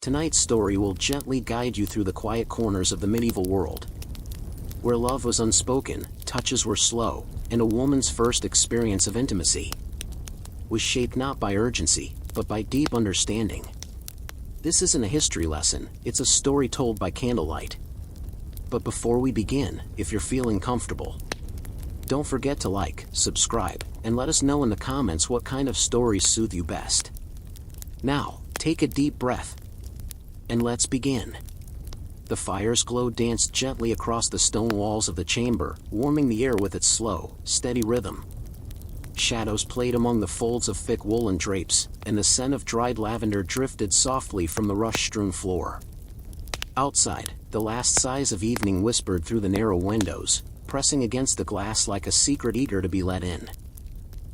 Tonight's story will gently guide you through the quiet corners of the medieval world, where love was unspoken, touches were slow, and a woman's first experience of intimacy was shaped not by urgency, but by deep understanding. This isn't a history lesson, it's a story told by candlelight. But before we begin, if you're feeling comfortable, don't forget to like, subscribe, and let us know in the comments what kind of stories soothe you best. Now, take a deep breath, and let's begin. The fire's glow danced gently across the stone walls of the chamber, warming the air with its slow, steady rhythm. Shadows played among the folds of thick woolen drapes, and the scent of dried lavender drifted softly from the rush-strewn floor. Outside, the last sighs of evening whispered through the narrow windows, pressing against the glass like a secret eager to be let in.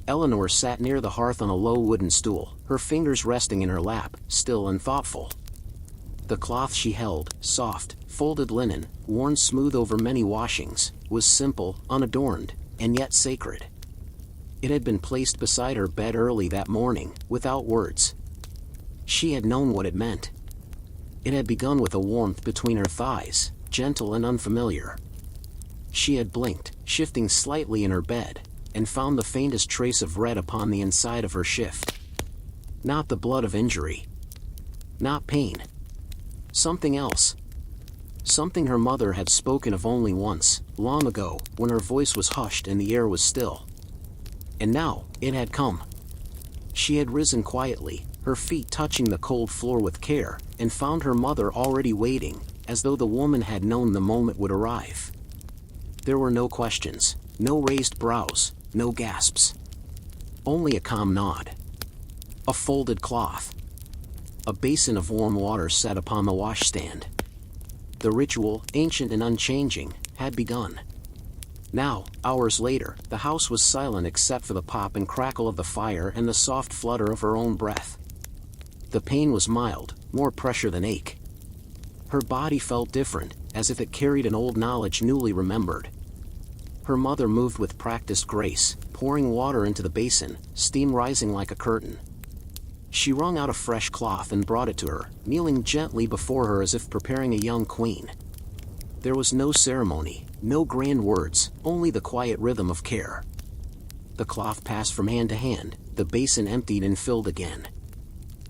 Eleanor sat near the hearth on a low wooden stool, her fingers resting in her lap, still and thoughtful. The cloth she held, soft, folded linen, worn smooth over many washings, was simple, unadorned, and yet sacred. It had been placed beside her bed early that morning, without words. She had known what it meant. It had begun with a warmth between her thighs, gentle and unfamiliar. She had blinked, shifting slightly in her bed, and found the faintest trace of red upon the inside of her shift. Not the blood of injury. Not pain. Something else. Something her mother had spoken of only once, long ago, when her voice was hushed and the air was still. And now, it had come. She had risen quietly, her feet touching the cold floor with care, and found her mother already waiting, as though the woman had known the moment would arrive. There were no questions, no raised brows, no gasps. Only a calm nod. A folded cloth. A basin of warm water set upon the washstand. The ritual, ancient and unchanging, had begun. Now, hours later, the house was silent except for the pop and crackle of the fire and the soft flutter of her own breath. The pain was mild, more pressure than ache. Her body felt different, as if it carried an old knowledge newly remembered. Her mother moved with practiced grace, pouring water into the basin, steam rising like a curtain. She wrung out a fresh cloth and brought it to her, kneeling gently before her as if preparing a young queen. There was no ceremony, no grand words, only the quiet rhythm of care. The cloth passed from hand to hand, the basin emptied and filled again.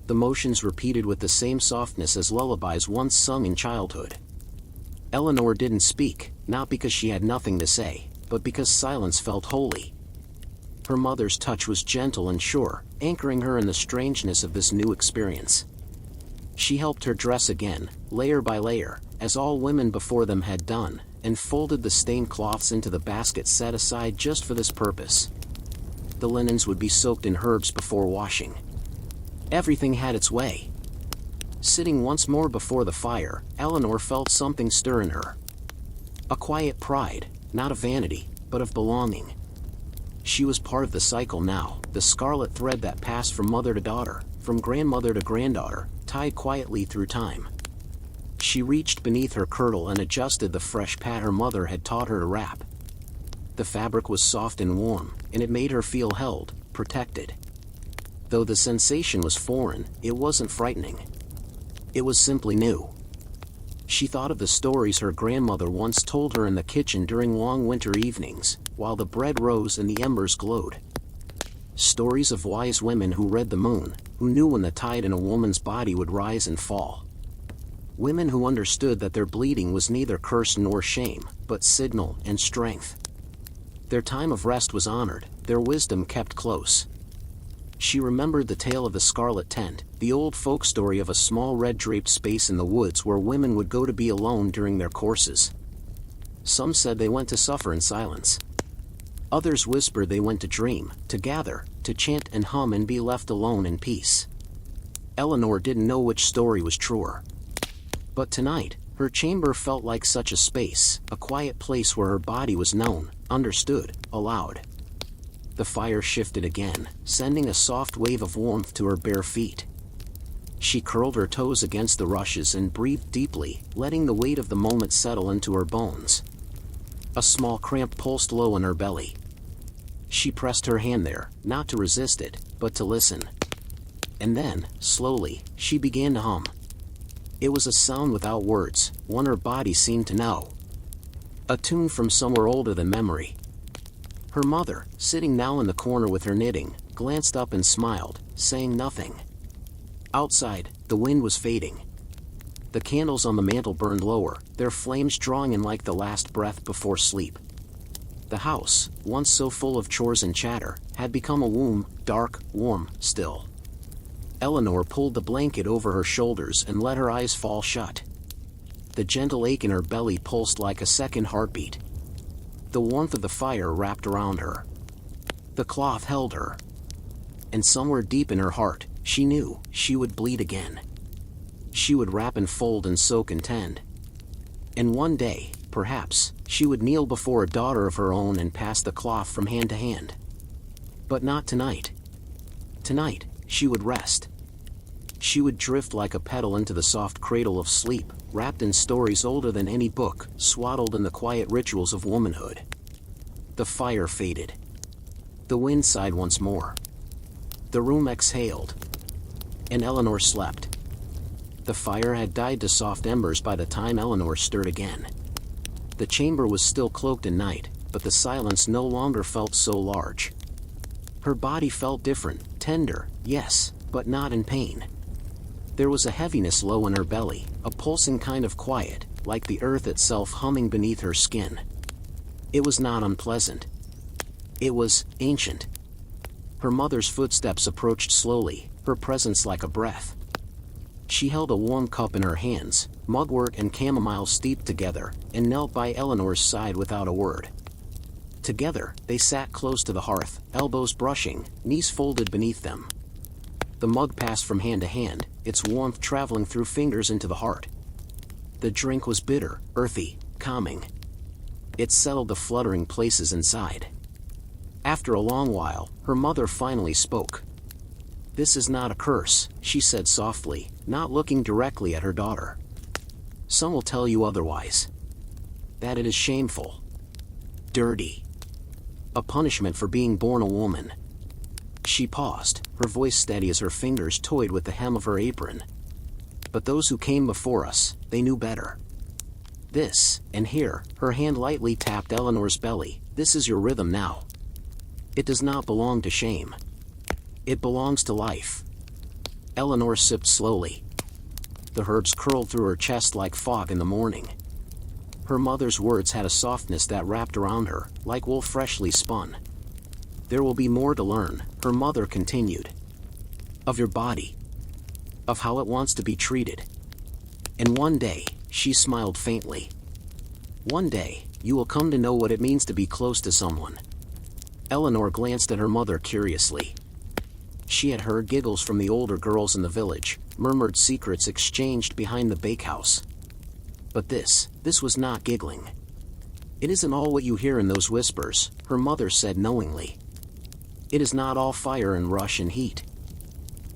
The motions repeated with the same softness as lullabies once sung in childhood. Eleanor didn't speak, not because she had nothing to say, but because silence felt holy. Her mother's touch was gentle and sure, anchoring her in the strangeness of this new experience. She helped her dress again, layer by layer, as all women before them had done, and folded the stained cloths into the basket set aside just for this purpose. The linens would be soaked in herbs before washing. Everything had its way. Sitting once more before the fire, Eleanor felt something stir in her. A quiet pride, not of vanity, but of belonging. She was part of the cycle now, the scarlet thread that passed from mother to daughter, from grandmother to granddaughter, tied quietly through time. She reached beneath her kirtle and adjusted the fresh pad her mother had taught her to wrap. The fabric was soft and warm, and it made her feel held, protected. Though the sensation was foreign, it wasn't frightening. It was simply new. She thought of the stories her grandmother once told her in the kitchen during long winter evenings, while the bread rose and the embers glowed. Stories of wise women who read the moon, who knew when the tide in a woman's body would rise and fall. Women who understood that their bleeding was neither curse nor shame, but signal and strength. Their time of rest was honored, their wisdom kept close. She remembered the tale of the scarlet tent, the old folk story of a small red-draped space in the woods where women would go to be alone during their courses. Some said they went to suffer in silence. Others whispered they went to dream, to gather, to chant and hum and be left alone in peace. Eleanor didn't know which story was truer. But tonight, her chamber felt like such a space, a quiet place where her body was known, understood, allowed. The fire shifted again, sending a soft wave of warmth to her bare feet. She curled her toes against the rushes and breathed deeply, letting the weight of the moment settle into her bones. A small cramp pulsed low in her belly. She pressed her hand there, not to resist it, but to listen. And then, slowly, she began to hum. It was a sound without words, one her body seemed to know. A tune from somewhere older than memory. Her mother, sitting now in the corner with her knitting, glanced up and smiled, saying nothing. Outside, the wind was fading. The candles on the mantel burned lower, their flames drawing in like the last breath before sleep. The house, once so full of chores and chatter, had become a womb, dark, warm, still. Eleanor pulled the blanket over her shoulders and let her eyes fall shut. The gentle ache in her belly pulsed like a second heartbeat. The warmth of the fire wrapped around her. The cloth held her. And somewhere deep in her heart, she knew she would bleed again. She would wrap and fold and soak and tend. And one day, perhaps, she would kneel before a daughter of her own and pass the cloth from hand to hand. But not tonight. Tonight, she would rest. She would drift like a petal into the soft cradle of sleep, wrapped in stories older than any book, swaddled in the quiet rituals of womanhood. The fire faded. The wind sighed once more. The room exhaled. And Eleanor slept. The fire had died to soft embers by the time Eleanor stirred again. The chamber was still cloaked in night, but the silence no longer felt so large. Her body felt different, tender, yes, but not in pain. There was a heaviness low in her belly, a pulsing kind of quiet, like the earth itself humming beneath her skin. It was not unpleasant. It was ancient. Her mother's footsteps approached slowly, her presence like a breath. She held a warm cup in her hands, mugwort and chamomile steeped together, and knelt by Eleanor's side without a word. Together, they sat close to the hearth, elbows brushing, knees folded beneath them. The mug passed from hand to hand, its warmth traveling through fingers into the heart. The drink was bitter, earthy, calming. It settled the fluttering places inside. After a long while, her mother finally spoke. "This is not a curse," she said softly, not looking directly at her daughter. "Some will tell you otherwise. That it is shameful. Dirty. A punishment for being born a woman." She paused, her voice steady as her fingers toyed with the hem of her apron. "But those who came before us, they knew better. This, and here, her hand lightly tapped Eleanor's belly, this is your rhythm now. It does not belong to shame. It belongs to life." Eleanor sipped slowly. The herbs curled through her chest like fog in the morning. Her mother's words had a softness that wrapped around her, like wool freshly spun. "There will be more to learn," her mother continued. "Of your body. Of how it wants to be treated. And one day," she smiled faintly, "one day, you will come to know what it means to be close to someone." Eleanor glanced at her mother curiously. She had heard giggles from the older girls in the village, murmured secrets exchanged behind the bakehouse. But this was not giggling. "It isn't all what you hear in those whispers," her mother said knowingly. "It is not all fire and rush and heat.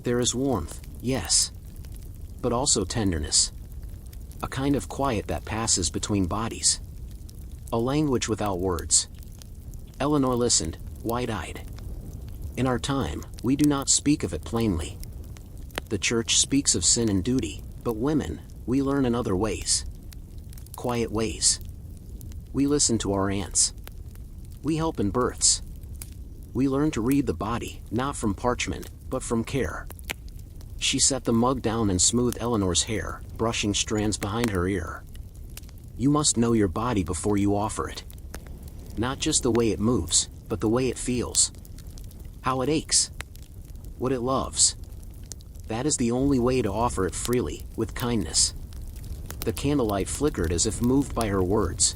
There is warmth, yes, but also tenderness. A kind of quiet that passes between bodies. A language without words." Eleanor listened, wide-eyed. "In our time, we do not speak of it plainly. The church speaks of sin and duty, but women, we learn in other ways. Quiet ways. We listen to our aunts. We help in births. We learn to read the body, not from parchment, but from care." She set the mug down and smoothed Eleanor's hair, brushing strands behind her ear. "You must know your body before you offer it. Not just the way it moves, but the way it feels. How it aches. What it loves. That is the only way to offer it freely, with kindness." The candlelight flickered as if moved by her words.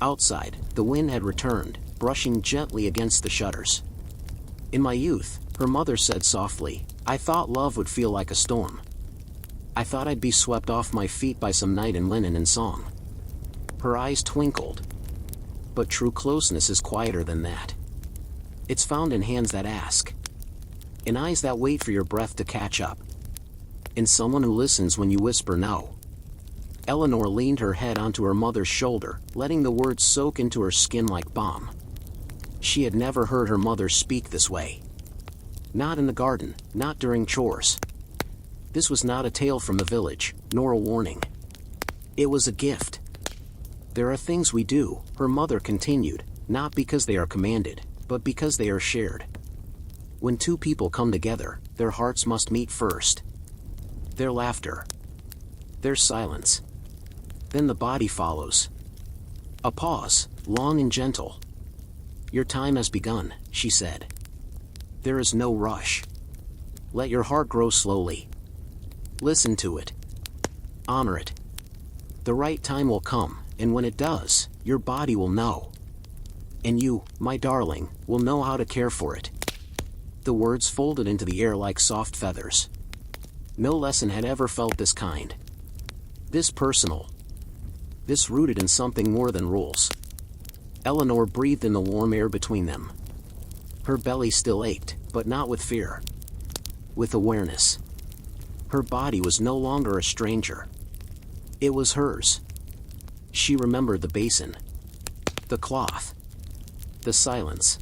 Outside, the wind had returned, brushing gently against the shutters. "In my youth," her mother said softly, "I thought love would feel like a storm. I thought I'd be swept off my feet by some night in linen and song." Her eyes twinkled. "But true closeness is quieter than that. It's found in hands that ask. In eyes that wait for your breath to catch up. In someone who listens when you whisper no." Eleanor leaned her head onto her mother's shoulder, letting the words soak into her skin like balm. She had never heard her mother speak this way. Not in the garden, not during chores. This was not a tale from the village, nor a warning. It was a gift. There are things we do, her mother continued, not because they are commanded, but because they are shared. When two people come together, their hearts must meet first. Their laughter. Their silence. Then the body follows. A pause, long and gentle. Your time has begun, she said. There is no rush. Let your heart grow slowly. Listen to it. Honor it. The right time will come, and when it does, your body will know. And you, my darling, will know how to care for it. The words folded into the air like soft feathers. No lesson had ever felt this kind. This personal. This rooted in something more than rules. Eleanor breathed in the warm air between them. Her belly still ached, but not with fear. With awareness. Her body was no longer a stranger. It was hers. She remembered the basin. The cloth. The silence.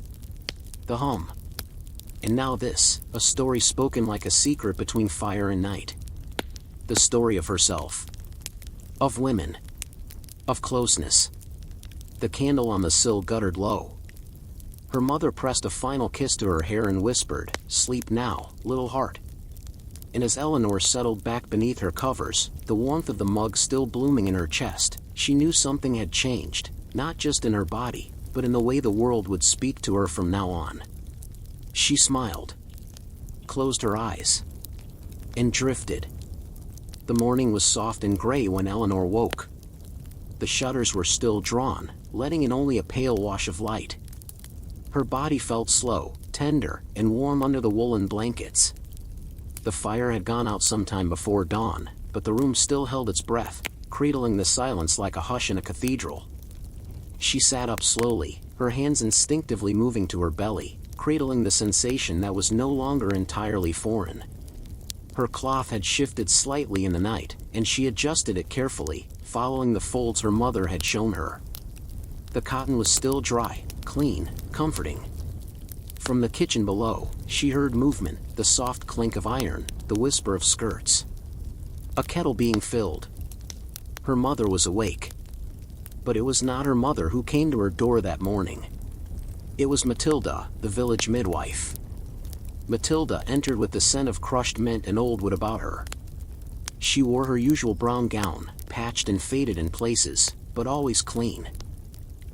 The hum. And now this, a story spoken like a secret between fire and night. The story of herself. Of women. Of closeness. The candle on the sill guttered low. Her mother pressed a final kiss to her hair and whispered, "Sleep now, little heart." And as Eleanor settled back beneath her covers, the warmth of the mug still blooming in her chest, she knew something had changed, not just in her body, but in the way the world would speak to her from now on. She smiled, closed her eyes, and drifted. The morning was soft and gray when Eleanor woke. The shutters were still drawn, letting in only a pale wash of light. Her body felt slow, tender, and warm under the woolen blankets. The fire had gone out sometime before dawn, but the room still held its breath, cradling the silence like a hush in a cathedral. She sat up slowly, her hands instinctively moving to her belly, cradling the sensation that was no longer entirely foreign. Her cloth had shifted slightly in the night, and she adjusted it carefully, following the folds her mother had shown her. The cotton was still dry, clean, comforting. From the kitchen below, she heard movement, the soft clink of iron, the whisper of skirts. A kettle being filled. Her mother was awake. But it was not her mother who came to her door that morning. It was Matilda, the village midwife. Matilda entered with the scent of crushed mint and old wood about her. She wore her usual brown gown, patched and faded in places, but always clean.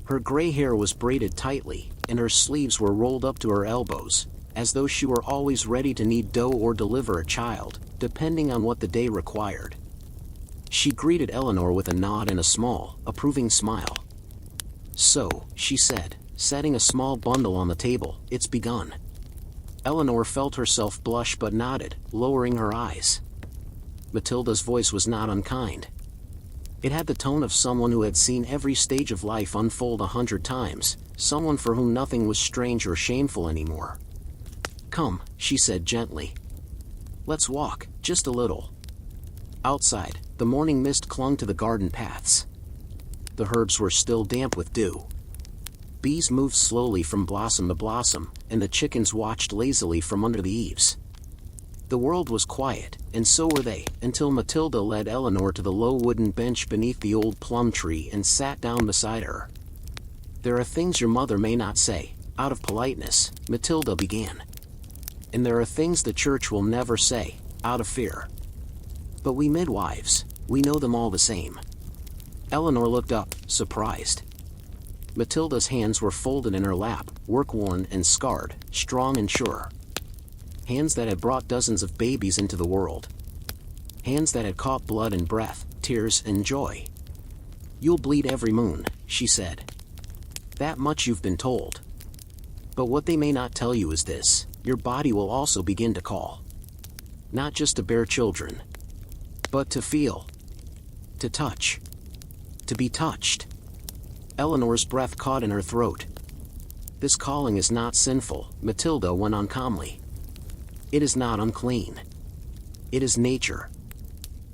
Her gray hair was braided tightly, and her sleeves were rolled up to her elbows, as though she were always ready to knead dough or deliver a child, depending on what the day required. She greeted Eleanor with a nod and a small, approving smile. "So," she said, setting a small bundle on the table, "it's begun." Eleanor felt herself blush but nodded, lowering her eyes. Matilda's voice was not unkind. It had the tone of someone who had seen every stage of life unfold 100 times, someone for whom nothing was strange or shameful anymore. "Come," she said gently. "Let's walk, just a little." Outside, the morning mist clung to the garden paths. The herbs were still damp with dew. Bees moved slowly from blossom to blossom, and the chickens watched lazily from under the eaves. The world was quiet, and so were they, until Matilda led Eleanor to the low wooden bench beneath the old plum tree and sat down beside her. "There are things your mother may not say, out of politeness," Matilda began. "And there are things the church will never say, out of fear. But we midwives, we know them all the same." Eleanor looked up, surprised. Matilda's hands were folded in her lap, work-worn and scarred, strong and sure. Hands that had brought dozens of babies into the world. Hands that had caught blood and breath, tears and joy. "You'll bleed every moon," she said. "That much you've been told. But what they may not tell you is this: your body will also begin to call. Not just to bear children, but to feel. To touch. To be touched." Eleanor's breath caught in her throat. "This calling is not sinful," Matilda went on calmly. "It is not unclean. It is nature.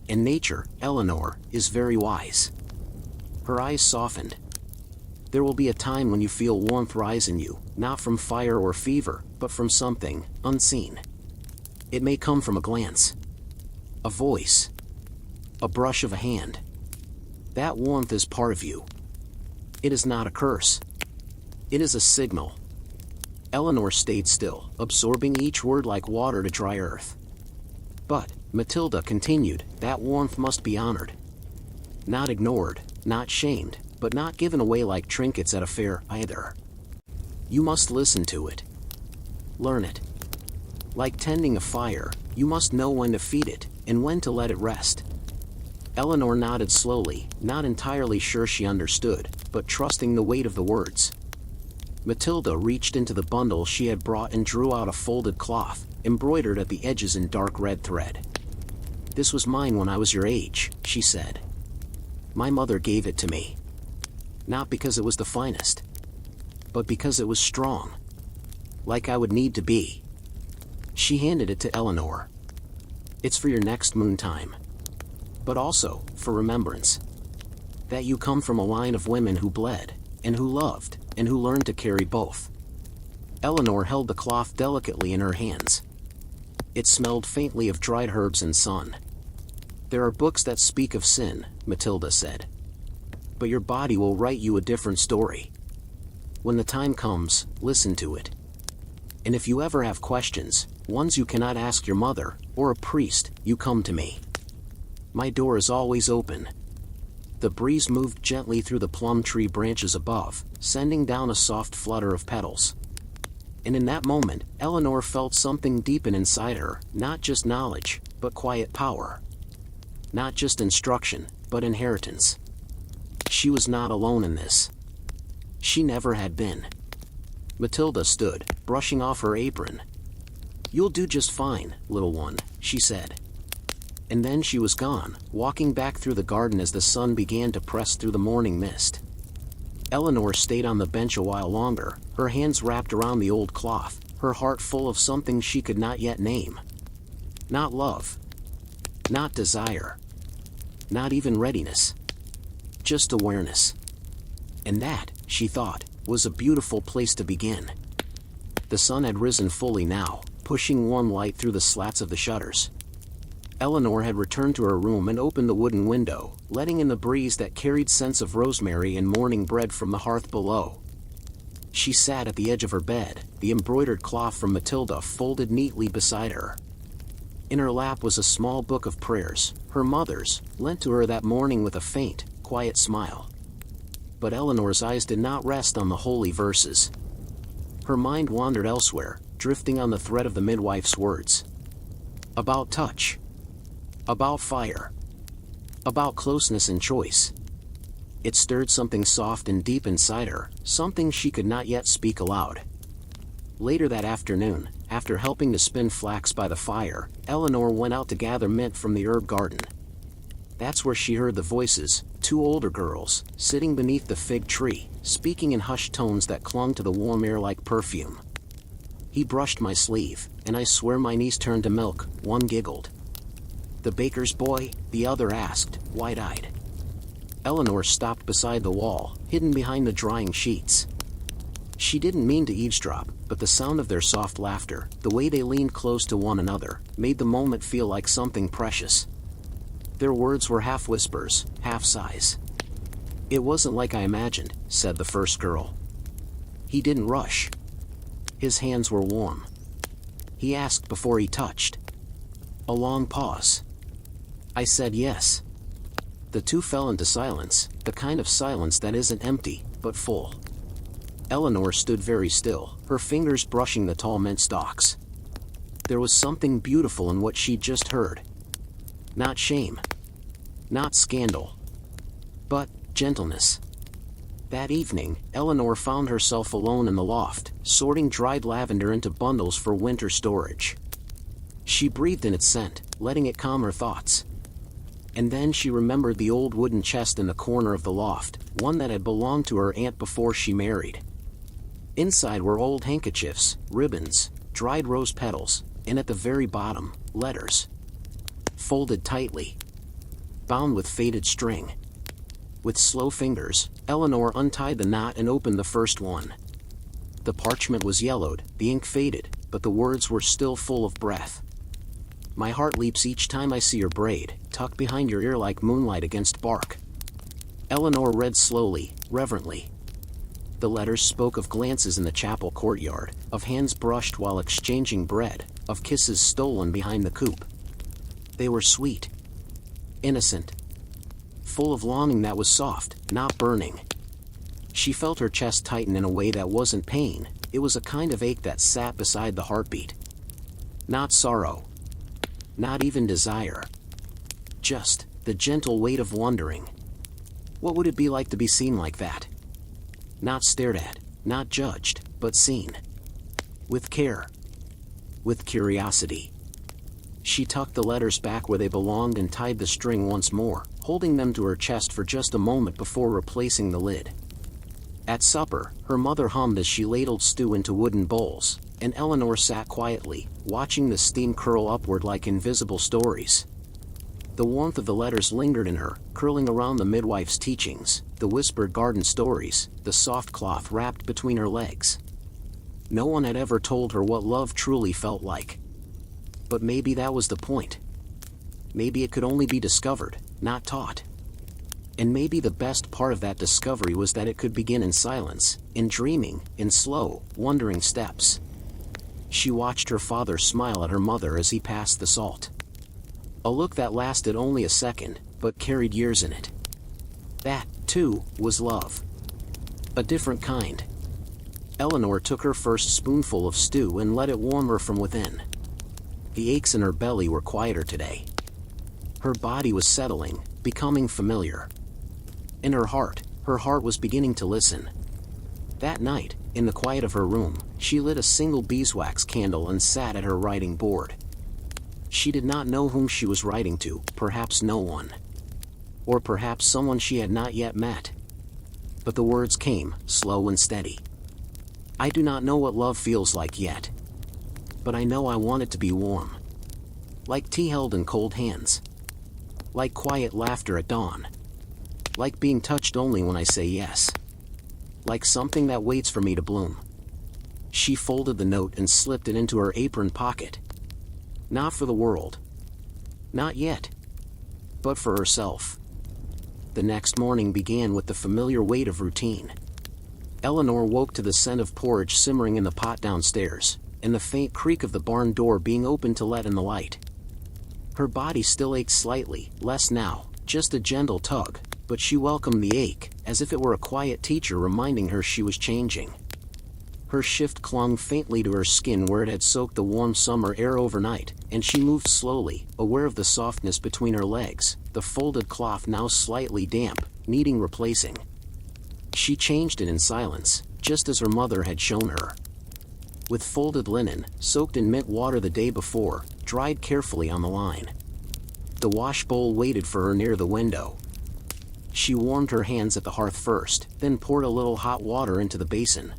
And nature, Eleanor, is very wise." Her eyes softened. "There will be a time when you feel warmth rise in you, not from fire or fever, but from something unseen. It may come from a glance. a voice, a brush of a hand. That warmth is part of you. It is not a curse. It is a signal. Eleanor stayed still, absorbing each word like water to dry earth. But, Matilda continued, that warmth must be honored. Not ignored, not shamed, but not given away like trinkets at a fair, either. You must listen to it. Learn it. Like tending a fire, you must know when to feed it, and when to let it rest. Eleanor nodded slowly, not entirely sure she understood, but trusting the weight of the words. Matilda reached into the bundle she had brought and drew out a folded cloth, embroidered at the edges in dark red thread. This was mine when I was your age, she said. My mother gave it to me. Not because it was the finest, but because it was strong. Like I would need to be. She handed it to Eleanor. It's for your next moontime. But also, for remembrance. That you come from a line of women who bled, and who loved, and who learned to carry both. Eleanor held the cloth delicately in her hands. It smelled faintly of dried herbs and sun. There are books that speak of sin, Matilda said. But your body will write you a different story. When the time comes, listen to it. And if you ever have questions, ones you cannot ask your mother, or a priest, you come to me. My door is always open. The breeze moved gently through the plum tree branches above, sending down a soft flutter of petals. And in that moment, Eleanor felt something deepen inside her, not just knowledge, but quiet power. Not just instruction, but inheritance. She was not alone in this. She never had been. Matilda stood, brushing off her apron. You'll do just fine, little one, she said. And then she was gone, walking back through the garden as the sun began to press through the morning mist. Eleanor stayed on the bench a while longer, her hands wrapped around the old cloth, her heart full of something she could not yet name. Not love. Not desire. Not even readiness. Just awareness. And that, she thought, was a beautiful place to begin. The sun had risen fully now, pushing warm light through the slats of the shutters. Eleanor had returned to her room and opened the wooden window, letting in the breeze that carried scents of rosemary and morning bread from the hearth below. She sat at the edge of her bed, the embroidered cloth from Matilda folded neatly beside her. In her lap was a small book of prayers, her mother's, lent to her that morning with a faint, quiet smile. But Eleanor's eyes did not rest on the holy verses. Her mind wandered elsewhere, drifting on the thread of the midwife's words. About touch. About fire. About closeness and choice. It stirred something soft and deep inside her, something she could not yet speak aloud. Later that afternoon, after helping to spin flax by the fire, Eleanor went out to gather mint from the herb garden. That's where she heard the voices, two older girls, sitting beneath the fig tree, speaking in hushed tones that clung to the warm air like perfume. He brushed my sleeve, and I swear my niece turned to milk, one giggled. The baker's boy, the other asked, wide-eyed. Eleanor stopped beside the wall, hidden behind the drying sheets. She didn't mean to eavesdrop, but the sound of their soft laughter, the way they leaned close to one another, made the moment feel like something precious. Their words were half whispers, half sighs. It wasn't like I imagined, said the first girl. He didn't rush. His hands were warm. He asked before he touched. A long pause. I said yes. The two fell into silence, the kind of silence that isn't empty, but full. Eleanor stood very still, her fingers brushing the tall mint stalks. There was something beautiful in what she'd just heard. Not shame. Not scandal. But gentleness. That evening, Eleanor found herself alone in the loft, sorting dried lavender into bundles for winter storage. She breathed in its scent, letting it calm her thoughts. And then she remembered the old wooden chest in the corner of the loft, one that had belonged to her aunt before she married. Inside were old handkerchiefs, ribbons, dried rose petals, and at the very bottom, letters. Folded tightly. Bound with faded string. With slow fingers, Eleanor untied the knot and opened the first one. The parchment was yellowed, the ink faded, but the words were still full of breath. My heart leaps each time I see your braid, tucked behind your ear like moonlight against bark." Eleanor read slowly, reverently. The letters spoke of glances in the chapel courtyard, of hands brushed while exchanging bread, of kisses stolen behind the coop. They were sweet, innocent, full of longing that was soft, not burning. She felt her chest tighten in a way that wasn't pain, it was a kind of ache that sat beside the heartbeat. Not sorrow. Not even desire. Just the gentle weight of wondering. What would it be like to be seen like that? Not stared at, not judged, but seen. With care. With curiosity. She tucked the letters back where they belonged and tied the string once more, holding them to her chest for just a moment before replacing the lid. At supper, her mother hummed as she ladled stew into wooden bowls, and Eleanor sat quietly, watching the steam curl upward like invisible stories. The warmth of the letters lingered in her, curling around the midwife's teachings, the whispered garden stories, the soft cloth wrapped between her legs. No one had ever told her what love truly felt like. But maybe that was the point. Maybe it could only be discovered, not taught. And maybe the best part of that discovery was that it could begin in silence, in dreaming, in slow, wondering steps. She watched her father smile at her mother as he passed the salt. A look that lasted only a second, but carried years in it. That, too, was love. A different kind. Eleanor took her first spoonful of stew and let it warm her from within. The aches in her belly were quieter today. Her body was settling, becoming familiar. In her heart was beginning to listen. That night, in the quiet of her room, she lit a single beeswax candle and sat at her writing board. She did not know whom she was writing to, perhaps no one. Or perhaps someone she had not yet met. But the words came, slow and steady. "I do not know what love feels like yet. But I know I want it to be warm. Like tea held in cold hands. Like quiet laughter at dawn. Like being touched only when I say yes. Like something that waits for me to bloom." She folded the note and slipped it into her apron pocket. Not for the world. Not yet. But for herself. The next morning began with the familiar weight of routine. Eleanor woke to the scent of porridge simmering in the pot downstairs, and the faint creak of the barn door being opened to let in the light. Her body still ached slightly, less now, just a gentle tug, but she welcomed the ache, as if it were a quiet teacher reminding her she was changing. Her shift clung faintly to her skin where it had soaked the warm summer air overnight, and she moved slowly, aware of the softness between her legs, the folded cloth now slightly damp, needing replacing. She changed it in silence, just as her mother had shown her. With folded linen, soaked in mint water the day before, dried carefully on the line. The wash bowl waited for her near the window. She warmed her hands at the hearth first, then poured a little hot water into the basin.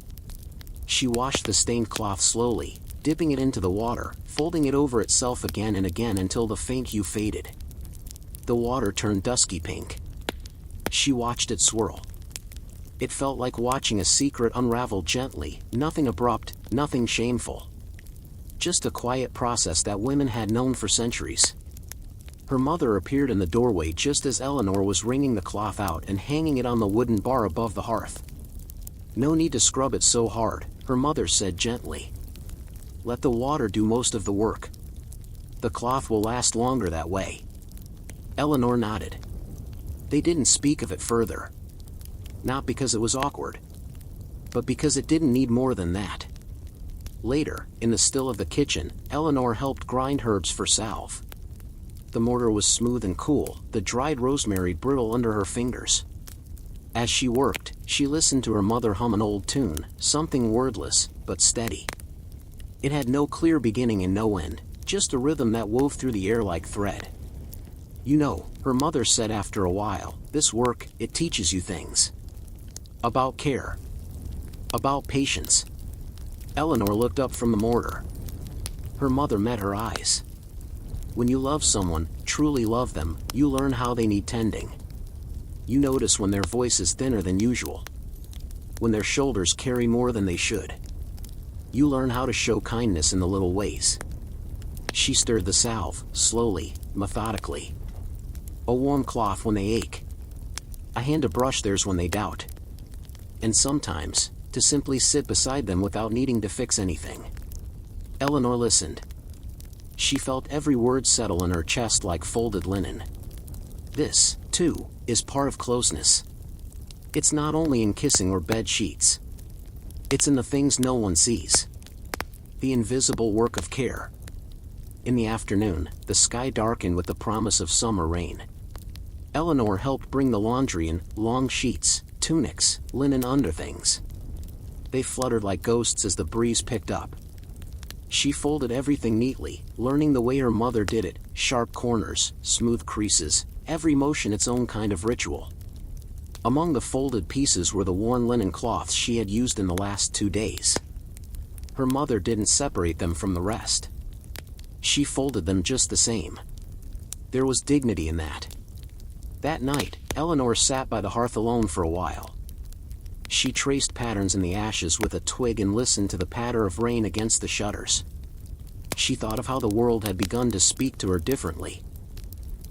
She washed the stained cloth slowly, dipping it into the water, folding it over itself again and again until the faint hue faded. The water turned dusky pink. She watched it swirl. It felt like watching a secret unravel gently, nothing abrupt, nothing shameful. Just a quiet process that women had known for centuries. Her mother appeared in the doorway just as Eleanor was wringing the cloth out and hanging it on the wooden bar above the hearth. "No need to scrub it so hard," her mother said gently. "Let the water do most of the work. The cloth will last longer that way." Eleanor nodded. They didn't speak of it further. Not because it was awkward, but because it didn't need more than that. Later, in the still of the kitchen, Eleanor helped grind herbs for salve. The mortar was smooth and cool, the dried rosemary brittle under her fingers. As she worked, she listened to her mother hum an old tune, something wordless, but steady. It had no clear beginning and no end, just a rhythm that wove through the air like thread. "You know," her mother said after a while, "this work, it teaches you things. About care. About patience." Eleanor looked up from the mortar. Her mother met her eyes. "When you love someone, truly love them, you learn how they need tending. You notice when their voice is thinner than usual. When their shoulders carry more than they should. You learn how to show kindness in the little ways." She stirred the salve, slowly, methodically. A warm cloth when they ache. A hand to brush theirs when they doubt. And sometimes, to simply sit beside them without needing to fix anything. Eleanor listened. She felt every word settle in her chest like folded linen. This, too, is part of closeness. It's not only in kissing or bed sheets. It's in the things no one sees. The invisible work of care. In the afternoon, the sky darkened with the promise of summer rain. Eleanor helped bring the laundry in, long sheets, tunics, linen underthings. They fluttered like ghosts as the breeze picked up. She folded everything neatly, learning the way her mother did it, sharp corners, smooth creases, every motion its own kind of ritual. Among the folded pieces were the worn linen cloths she had used in the last 2 days. Her mother didn't separate them from the rest. She folded them just the same. There was dignity in that. That night, Eleanor sat by the hearth alone for a while. She traced patterns in the ashes with a twig and listened to the patter of rain against the shutters. She thought of how the world had begun to speak to her differently.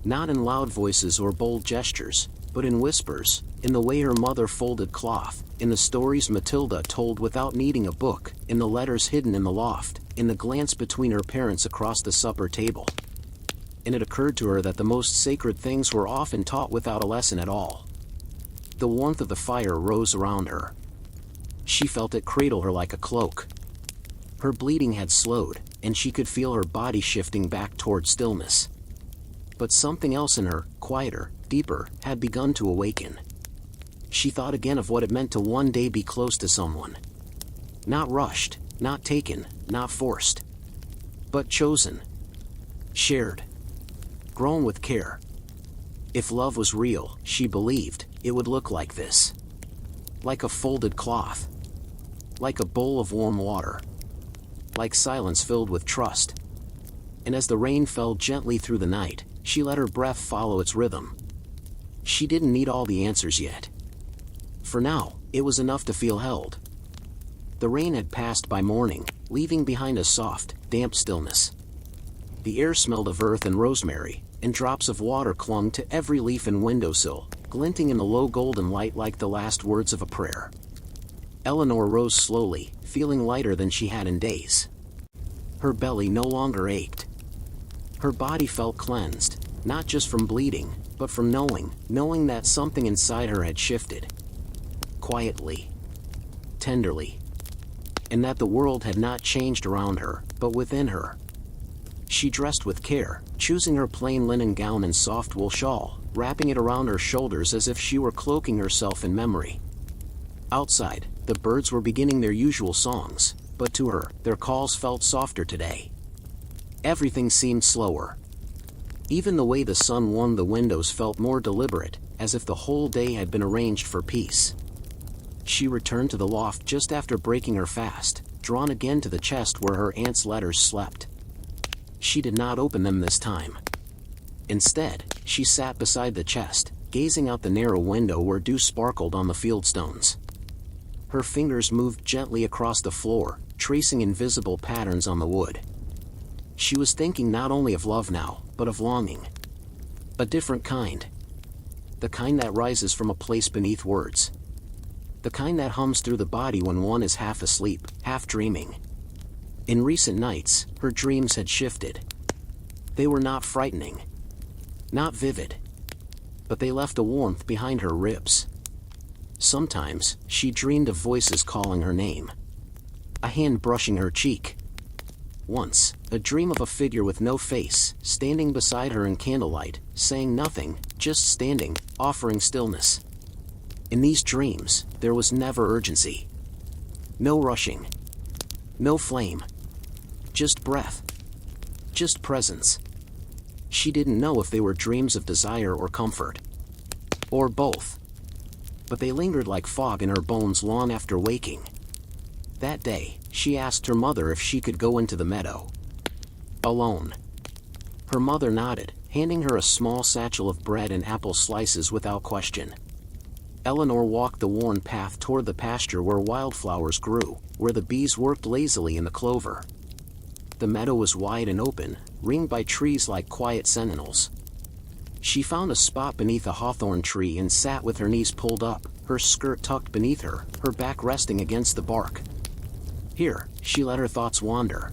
Not in loud voices or bold gestures, but in whispers, in the way her mother folded cloth, in the stories Matilda told without needing a book, in the letters hidden in the loft, in the glance between her parents across the supper table. And it occurred to her that the most sacred things were often taught without a lesson at all. The warmth of the fire rose around her. She felt it cradle her like a cloak. Her bleeding had slowed, and she could feel her body shifting back toward stillness. But something else in her, quieter, deeper, had begun to awaken. She thought again of what it meant to one day be close to someone. Not rushed, not taken, not forced. But chosen. Shared. Grown with care. If love was real, she believed, it would look like this. Like a folded cloth. Like a bowl of warm water. Like silence filled with trust. And as the rain fell gently through the night, she let her breath follow its rhythm. She didn't need all the answers yet. For now, it was enough to feel held. The rain had passed by morning, leaving behind a soft, damp stillness. The air smelled of earth and rosemary, and drops of water clung to every leaf and windowsill, glinting in the low golden light like the last words of a prayer. Eleanor rose slowly, feeling lighter than she had in days. Her belly no longer ached. Her body felt cleansed, not just from bleeding, but from knowing that something inside her had shifted. Quietly. Tenderly. And that the world had not changed around her, but within her. She dressed with care, choosing her plain linen gown and soft wool shawl, wrapping it around her shoulders as if she were cloaking herself in memory. Outside, the birds were beginning their usual songs, but to her, their calls felt softer today. Everything seemed slower. Even the way the sun warmed the windows felt more deliberate, as if the whole day had been arranged for peace. She returned to the loft just after breaking her fast, drawn again to the chest where her aunt's letters slept. She did not open them this time. Instead, she sat beside the chest, gazing out the narrow window where dew sparkled on the fieldstones. Her fingers moved gently across the floor, tracing invisible patterns on the wood. She was thinking not only of love now, but of longing. A different kind. The kind that rises from a place beneath words. The kind that hums through the body when one is half asleep, half dreaming. In recent nights, her dreams had shifted. They were not frightening. Not vivid. But they left a warmth behind her ribs. Sometimes, she dreamed of voices calling her name. A hand brushing her cheek. Once, a dream of a figure with no face, standing beside her in candlelight, saying nothing, just standing, offering stillness. In these dreams, there was never urgency. No rushing. No flame. Just breath. Just presence. She didn't know if they were dreams of desire or comfort. Or both. But they lingered like fog in her bones long after waking. That day, she asked her mother if she could go into the meadow. Alone. Her mother nodded, handing her a small satchel of bread and apple slices without question. Eleanor walked the worn path toward the pasture where wildflowers grew, where the bees worked lazily in the clover. The meadow was wide and open, ringed by trees like quiet sentinels. She found a spot beneath a hawthorn tree and sat with her knees pulled up, her skirt tucked beneath her, her back resting against the bark. Here, she let her thoughts wander.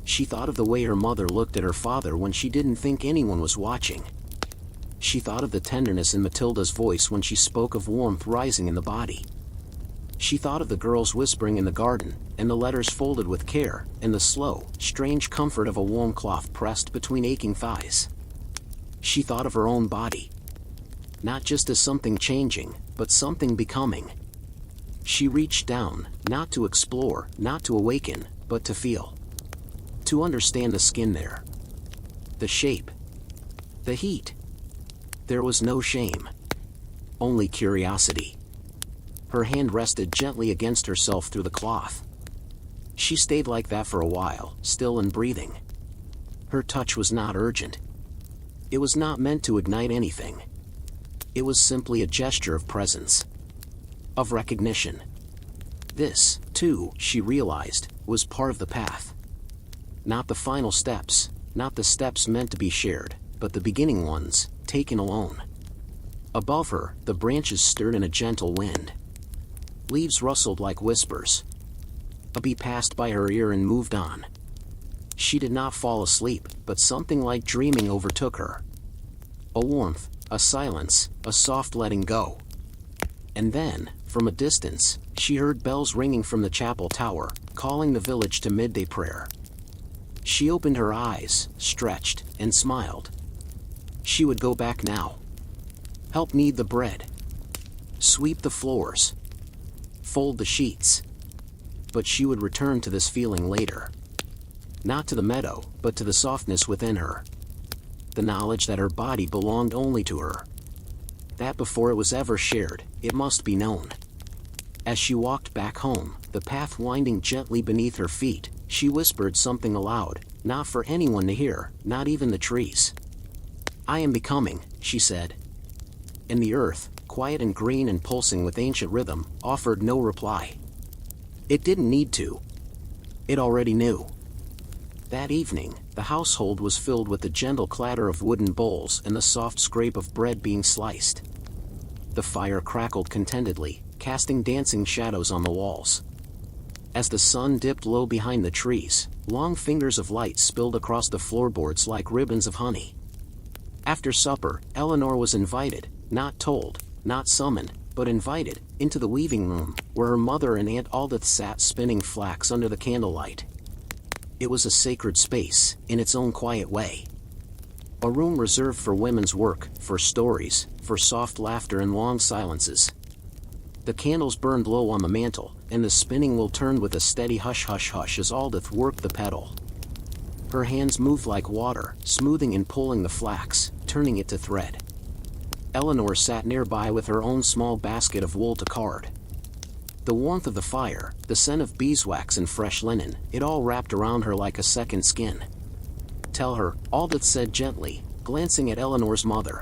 She thought of the way her mother looked at her father when she didn't think anyone was watching. She thought of the tenderness in Matilda's voice when she spoke of warmth rising in the body. She thought of the girls whispering in the garden, and the letters folded with care, and the slow, strange comfort of a warm cloth pressed between aching thighs. She thought of her own body. Not just as something changing, but something becoming. She reached down, not to explore, not to awaken, but to feel. To understand the skin there. The shape. The heat. There was no shame. Only curiosity. Her hand rested gently against herself through the cloth. She stayed like that for a while, still and breathing. Her touch was not urgent. It was not meant to ignite anything. It was simply a gesture of presence. Of recognition. This, too, she realized, was part of the path. Not the final steps, not the steps meant to be shared, but the beginning ones, taken alone. Above her, the branches stirred in a gentle wind. Leaves rustled like whispers. A bee passed by her ear and moved on. She did not fall asleep, but something like dreaming overtook her. A warmth, a silence, a soft letting go. And then, from a distance, she heard bells ringing from the chapel tower, calling the village to midday prayer. She opened her eyes, stretched, and smiled. She would go back now. Help knead the bread. Sweep the floors. Fold the sheets. But she would return to this feeling later. Not to the meadow, but to the softness within her. The knowledge that her body belonged only to her. That before it was ever shared, it must be known. As she walked back home, the path winding gently beneath her feet, she whispered something aloud, not for anyone to hear, not even the trees. "I am becoming," she said. And the earth, quiet and green and pulsing with ancient rhythm, offered no reply. It didn't need to. It already knew. That evening, the household was filled with the gentle clatter of wooden bowls and the soft scrape of bread being sliced. The fire crackled contentedly, casting dancing shadows on the walls. As the sun dipped low behind the trees, long fingers of light spilled across the floorboards like ribbons of honey. After supper, Eleanor was invited, not told, not summoned, but invited, into the weaving room, where her mother and Aunt Aldith sat spinning flax under the candlelight. It was a sacred space, in its own quiet way. A room reserved for women's work, for stories, for soft laughter and long silences. The candles burned low on the mantel, and the spinning wheel turned with a steady hush-hush-hush as Aldith worked the pedal. Her hands moved like water, smoothing and pulling the flax, turning it to thread. Eleanor sat nearby with her own small basket of wool to card. The warmth of the fire, the scent of beeswax and fresh linen, it all wrapped around her like a second skin. "Tell her," Aldith said gently, glancing at Eleanor's mother.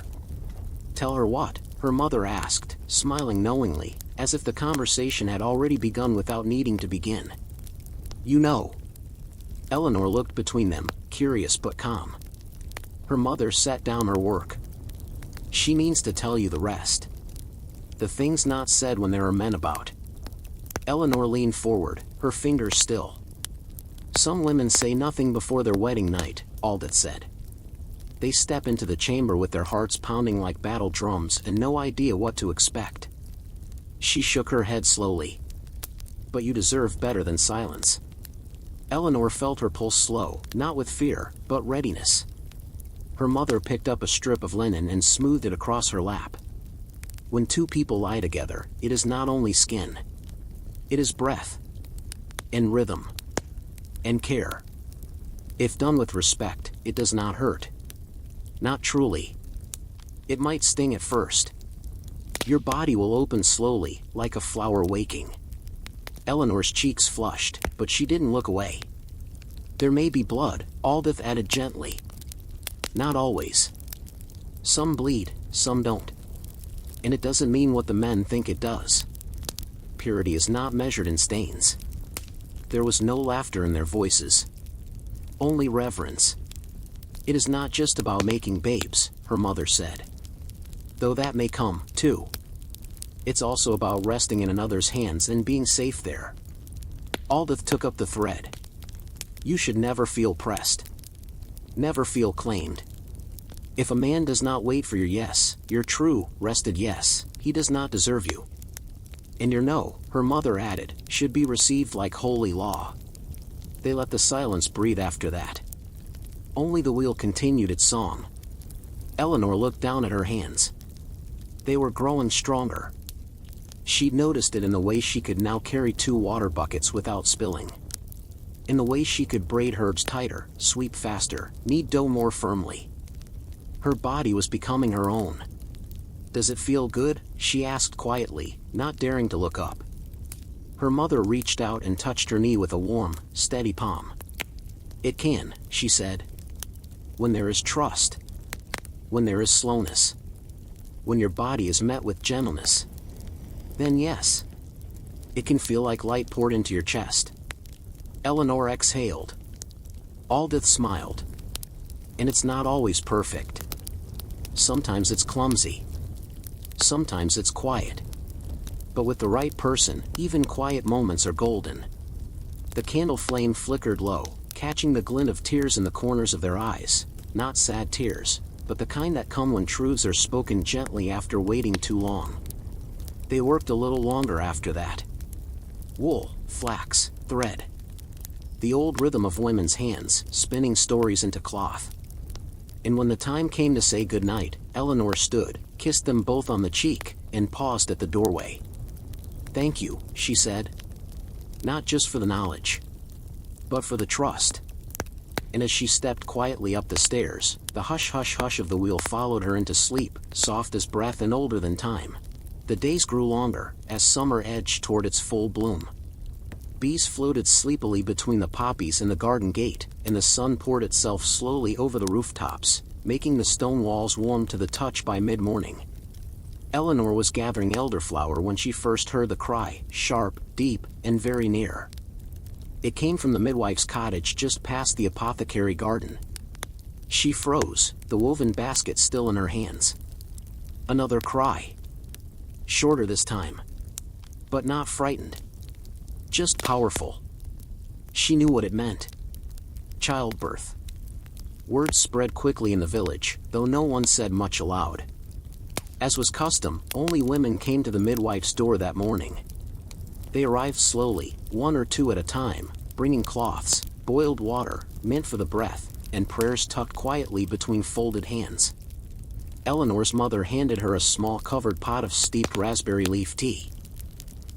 "Tell her what?" her mother asked, smiling knowingly, as if the conversation had already begun without needing to begin. "You know." Eleanor looked between them, curious but calm. Her mother set down her work. "She means to tell you the rest. The things not said when there are men about." Eleanor leaned forward, her fingers still. "Some women say nothing before their wedding night," Aldith said. "They step into the chamber with their hearts pounding like battle drums and no idea what to expect." She shook her head slowly. "But you deserve better than silence." Eleanor felt her pulse slow, not with fear, but readiness. Her mother picked up a strip of linen and smoothed it across her lap. "When two people lie together, it is not only skin. It is breath. And rhythm. And care. If done with respect, it does not hurt. Not truly. It might sting at first. Your body will open slowly, like a flower waking." Eleanor's cheeks flushed, but she didn't look away. "There may be blood," Aldith added gently. "Not always. Some bleed, some don't. And it doesn't mean what the men think it does. Purity is not measured in stains." There was no laughter in their voices. Only reverence. It is not just about making babes, her mother said. Though that may come, too. It's also about resting in another's hands and being safe there. Aldith took up the thread. You should never feel pressed. Never feel claimed. If a man does not wait for your yes, your true, rested yes, he does not deserve you. And your no, her mother added, should be received like holy law. They let the silence breathe after that. Only the wheel continued its song. Eleanor looked down at her hands. They were growing stronger. She'd noticed it in the way she could now carry 2 water buckets without spilling. In the way she could braid herbs tighter, sweep faster, knead dough more firmly. Her body was becoming her own. Does it feel good? She asked quietly, not daring to look up. Her mother reached out and touched her knee with a warm, steady palm. It can, she said. When there is trust. When there is slowness. When your body is met with gentleness. Then yes. It can feel like light poured into your chest. Eleanor exhaled. Aldith smiled. And it's not always perfect. Sometimes it's clumsy. Sometimes it's quiet. But with the right person, even quiet moments are golden. The candle flame flickered low, catching the glint of tears in the corners of their eyes. Not sad tears, but the kind that come when truths are spoken gently after waiting too long. They worked a little longer after that. Wool, flax, thread. The old rhythm of women's hands, spinning stories into cloth. And when the time came to say goodnight, Eleanor stood, kissed them both on the cheek, and paused at the doorway. Thank you, she said. Not just for the knowledge, but for the trust. And as she stepped quietly up the stairs, the hush-hush-hush of the wheel followed her into sleep, soft as breath and older than time. The days grew longer, as summer edged toward its full bloom. Bees floated sleepily between the poppies and the garden gate, and the sun poured itself slowly over the rooftops, making the stone walls warm to the touch by mid-morning. Eleanor was gathering elderflower when she first heard the cry, sharp, deep, and very near. It came from the midwife's cottage just past the apothecary garden. She froze, the woven basket still in her hands. Another cry. Shorter this time. But not frightened. Just powerful. She knew what it meant. Childbirth. Words spread quickly in the village, though no one said much aloud. As was custom, only women came to the midwife's door that morning. They arrived slowly, 1 or 2 at a time, bringing cloths, boiled water, mint for the breath, and prayers tucked quietly between folded hands. Eleanor's mother handed her a small covered pot of steeped raspberry leaf tea.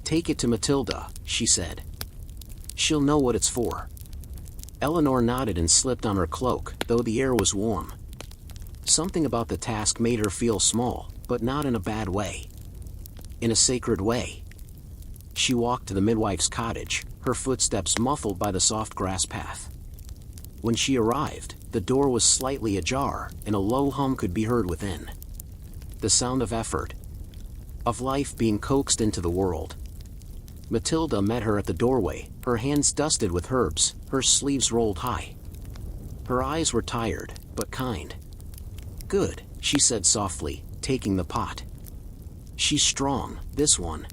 Take it to Matilda, she said. She'll know what it's for. Eleanor nodded and slipped on her cloak, though the air was warm. Something about the task made her feel small, but not in a bad way. In a sacred way. She walked to the midwife's cottage, her footsteps muffled by the soft grass path. When she arrived, the door was slightly ajar, and a low hum could be heard within. The sound of effort. Of life being coaxed into the world. Matilda met her at the doorway, her hands dusted with herbs, her sleeves rolled high. Her eyes were tired, but kind. Good, she said softly, taking the pot. She's strong, this one.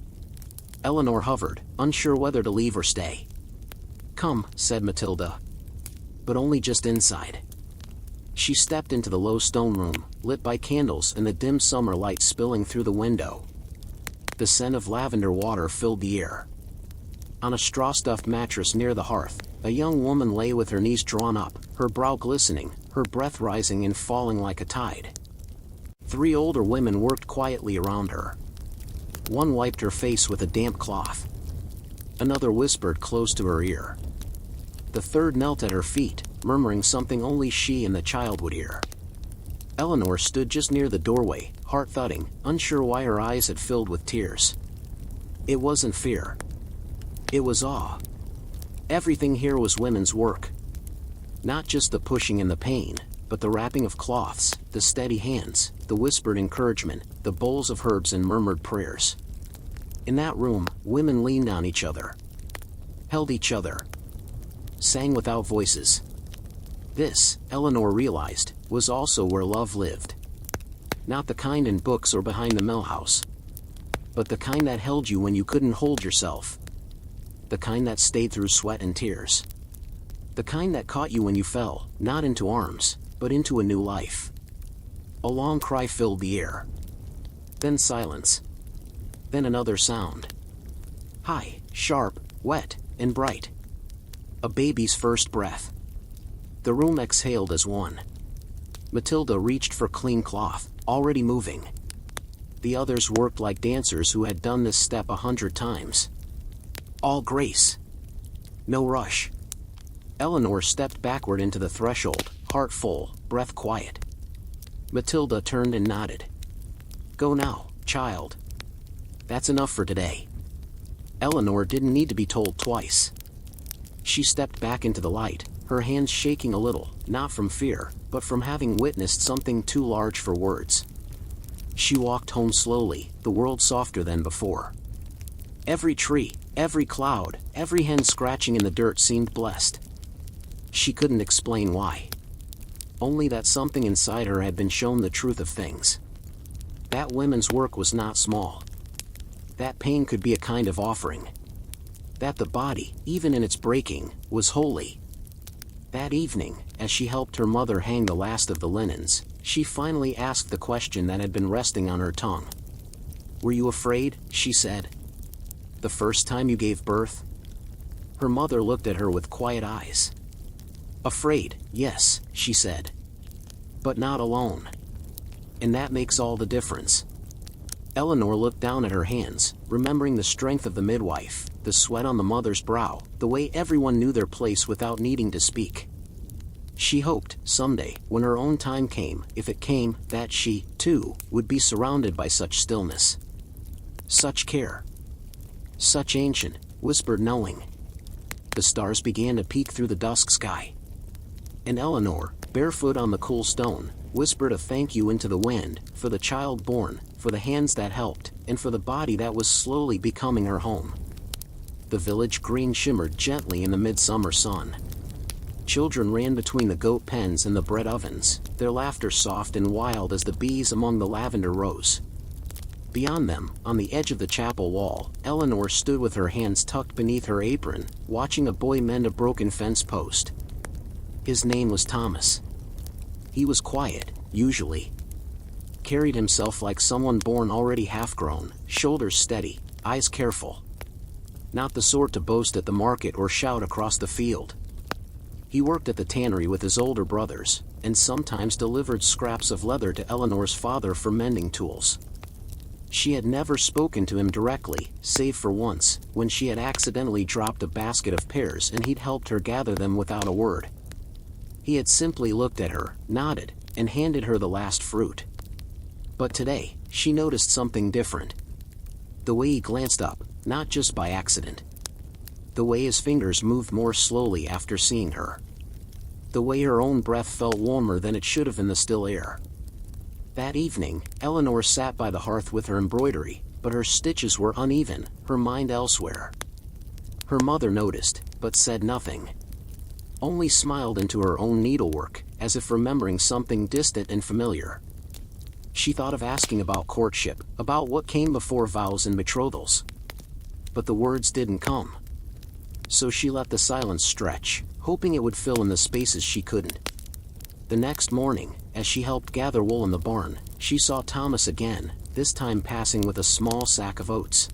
Eleanor hovered, unsure whether to leave or stay. Come, said Matilda. But only just inside. She stepped into the low stone room, lit by candles and the dim summer light spilling through the window. The scent of lavender water filled the air. On a straw-stuffed mattress near the hearth, a young woman lay with her knees drawn up, her brow glistening, her breath rising and falling like a tide. 3 older women worked quietly around her. One wiped her face with a damp cloth. Another whispered close to her ear. The third knelt at her feet, murmuring something only she and the child would hear. Eleanor stood just near the doorway, heart thudding, unsure why her eyes had filled with tears. It wasn't fear. It was awe. Everything here was women's work. Not just the pushing and the pain, but the wrapping of cloths, the steady hands, the whispered encouragement, the bowls of herbs and murmured prayers. In that room, women leaned on each other. Held each other. Sang without voices. This, Eleanor realized, was also where love lived. Not the kind in books or behind the mill house, but the kind that held you when you couldn't hold yourself. The kind that stayed through sweat and tears. The kind that caught you when you fell, not into arms, but into a new life. A long cry filled the air. Then silence. Then another sound. High, sharp, wet, and bright. A baby's first breath. The room exhaled as one. Matilda reached for clean cloth, already moving. The others worked like dancers who had done this step 100 times. All grace. No rush. Eleanor stepped backward into the threshold, heart full, breath quiet. Matilda turned and nodded. Go now, child. That's enough for today. Eleanor didn't need to be told twice. She stepped back into the light, her hands shaking a little, not from fear, but from having witnessed something too large for words. She walked home slowly, the world softer than before. Every tree, every cloud, every hen scratching in the dirt seemed blessed. She couldn't explain why. Only that something inside her had been shown the truth of things. That women's work was not small. That pain could be a kind of offering. That the body, even in its breaking, was holy. That evening, as she helped her mother hang the last of the linens, she finally asked the question that had been resting on her tongue. Were you afraid, she said, the first time you gave birth? Her mother looked at her with quiet eyes. Afraid, yes, she said. But not alone. And that makes all the difference. Eleanor looked down at her hands, remembering the strength of the midwife, the sweat on the mother's brow, the way everyone knew their place without needing to speak. She hoped, someday, when her own time came, if it came, that she, too, would be surrounded by such stillness. Such care. Such ancient, whispered knowing. The stars began to peek through the dusk sky. And Eleanor, barefoot on the cool stone, whispered a thank you into the wind, for the child born, for the hands that helped, and for the body that was slowly becoming her home. The village green shimmered gently in the midsummer sun. Children ran between the goat pens and the bread ovens, their laughter soft and wild as the bees among the lavender rose. Beyond them, on the edge of the chapel wall, Eleanor stood with her hands tucked beneath her apron, watching a boy mend a broken fence post. His name was Thomas. He was quiet, usually. Carried himself like someone born already half-grown, shoulders steady, eyes careful. Not the sort to boast at the market or shout across the field. He worked at the tannery with his older brothers, and sometimes delivered scraps of leather to Eleanor's father for mending tools. She had never spoken to him directly, save for once, when she had accidentally dropped a basket of pears and he'd helped her gather them without a word. He had simply looked at her, nodded, and handed her the last fruit. But today, she noticed something different. The way he glanced up, not just by accident. The way his fingers moved more slowly after seeing her. The way her own breath felt warmer than it should have in the still air. That evening, Eleanor sat by the hearth with her embroidery, but her stitches were uneven, her mind elsewhere. Her mother noticed, but said nothing. Only smiled into her own needlework, as if remembering something distant and familiar. She thought of asking about courtship, about what came before vows and betrothals. But the words didn't come. So she let the silence stretch, hoping it would fill in the spaces she couldn't. The next morning, as she helped gather wool in the barn, she saw Thomas again, this time passing with a small sack of oats.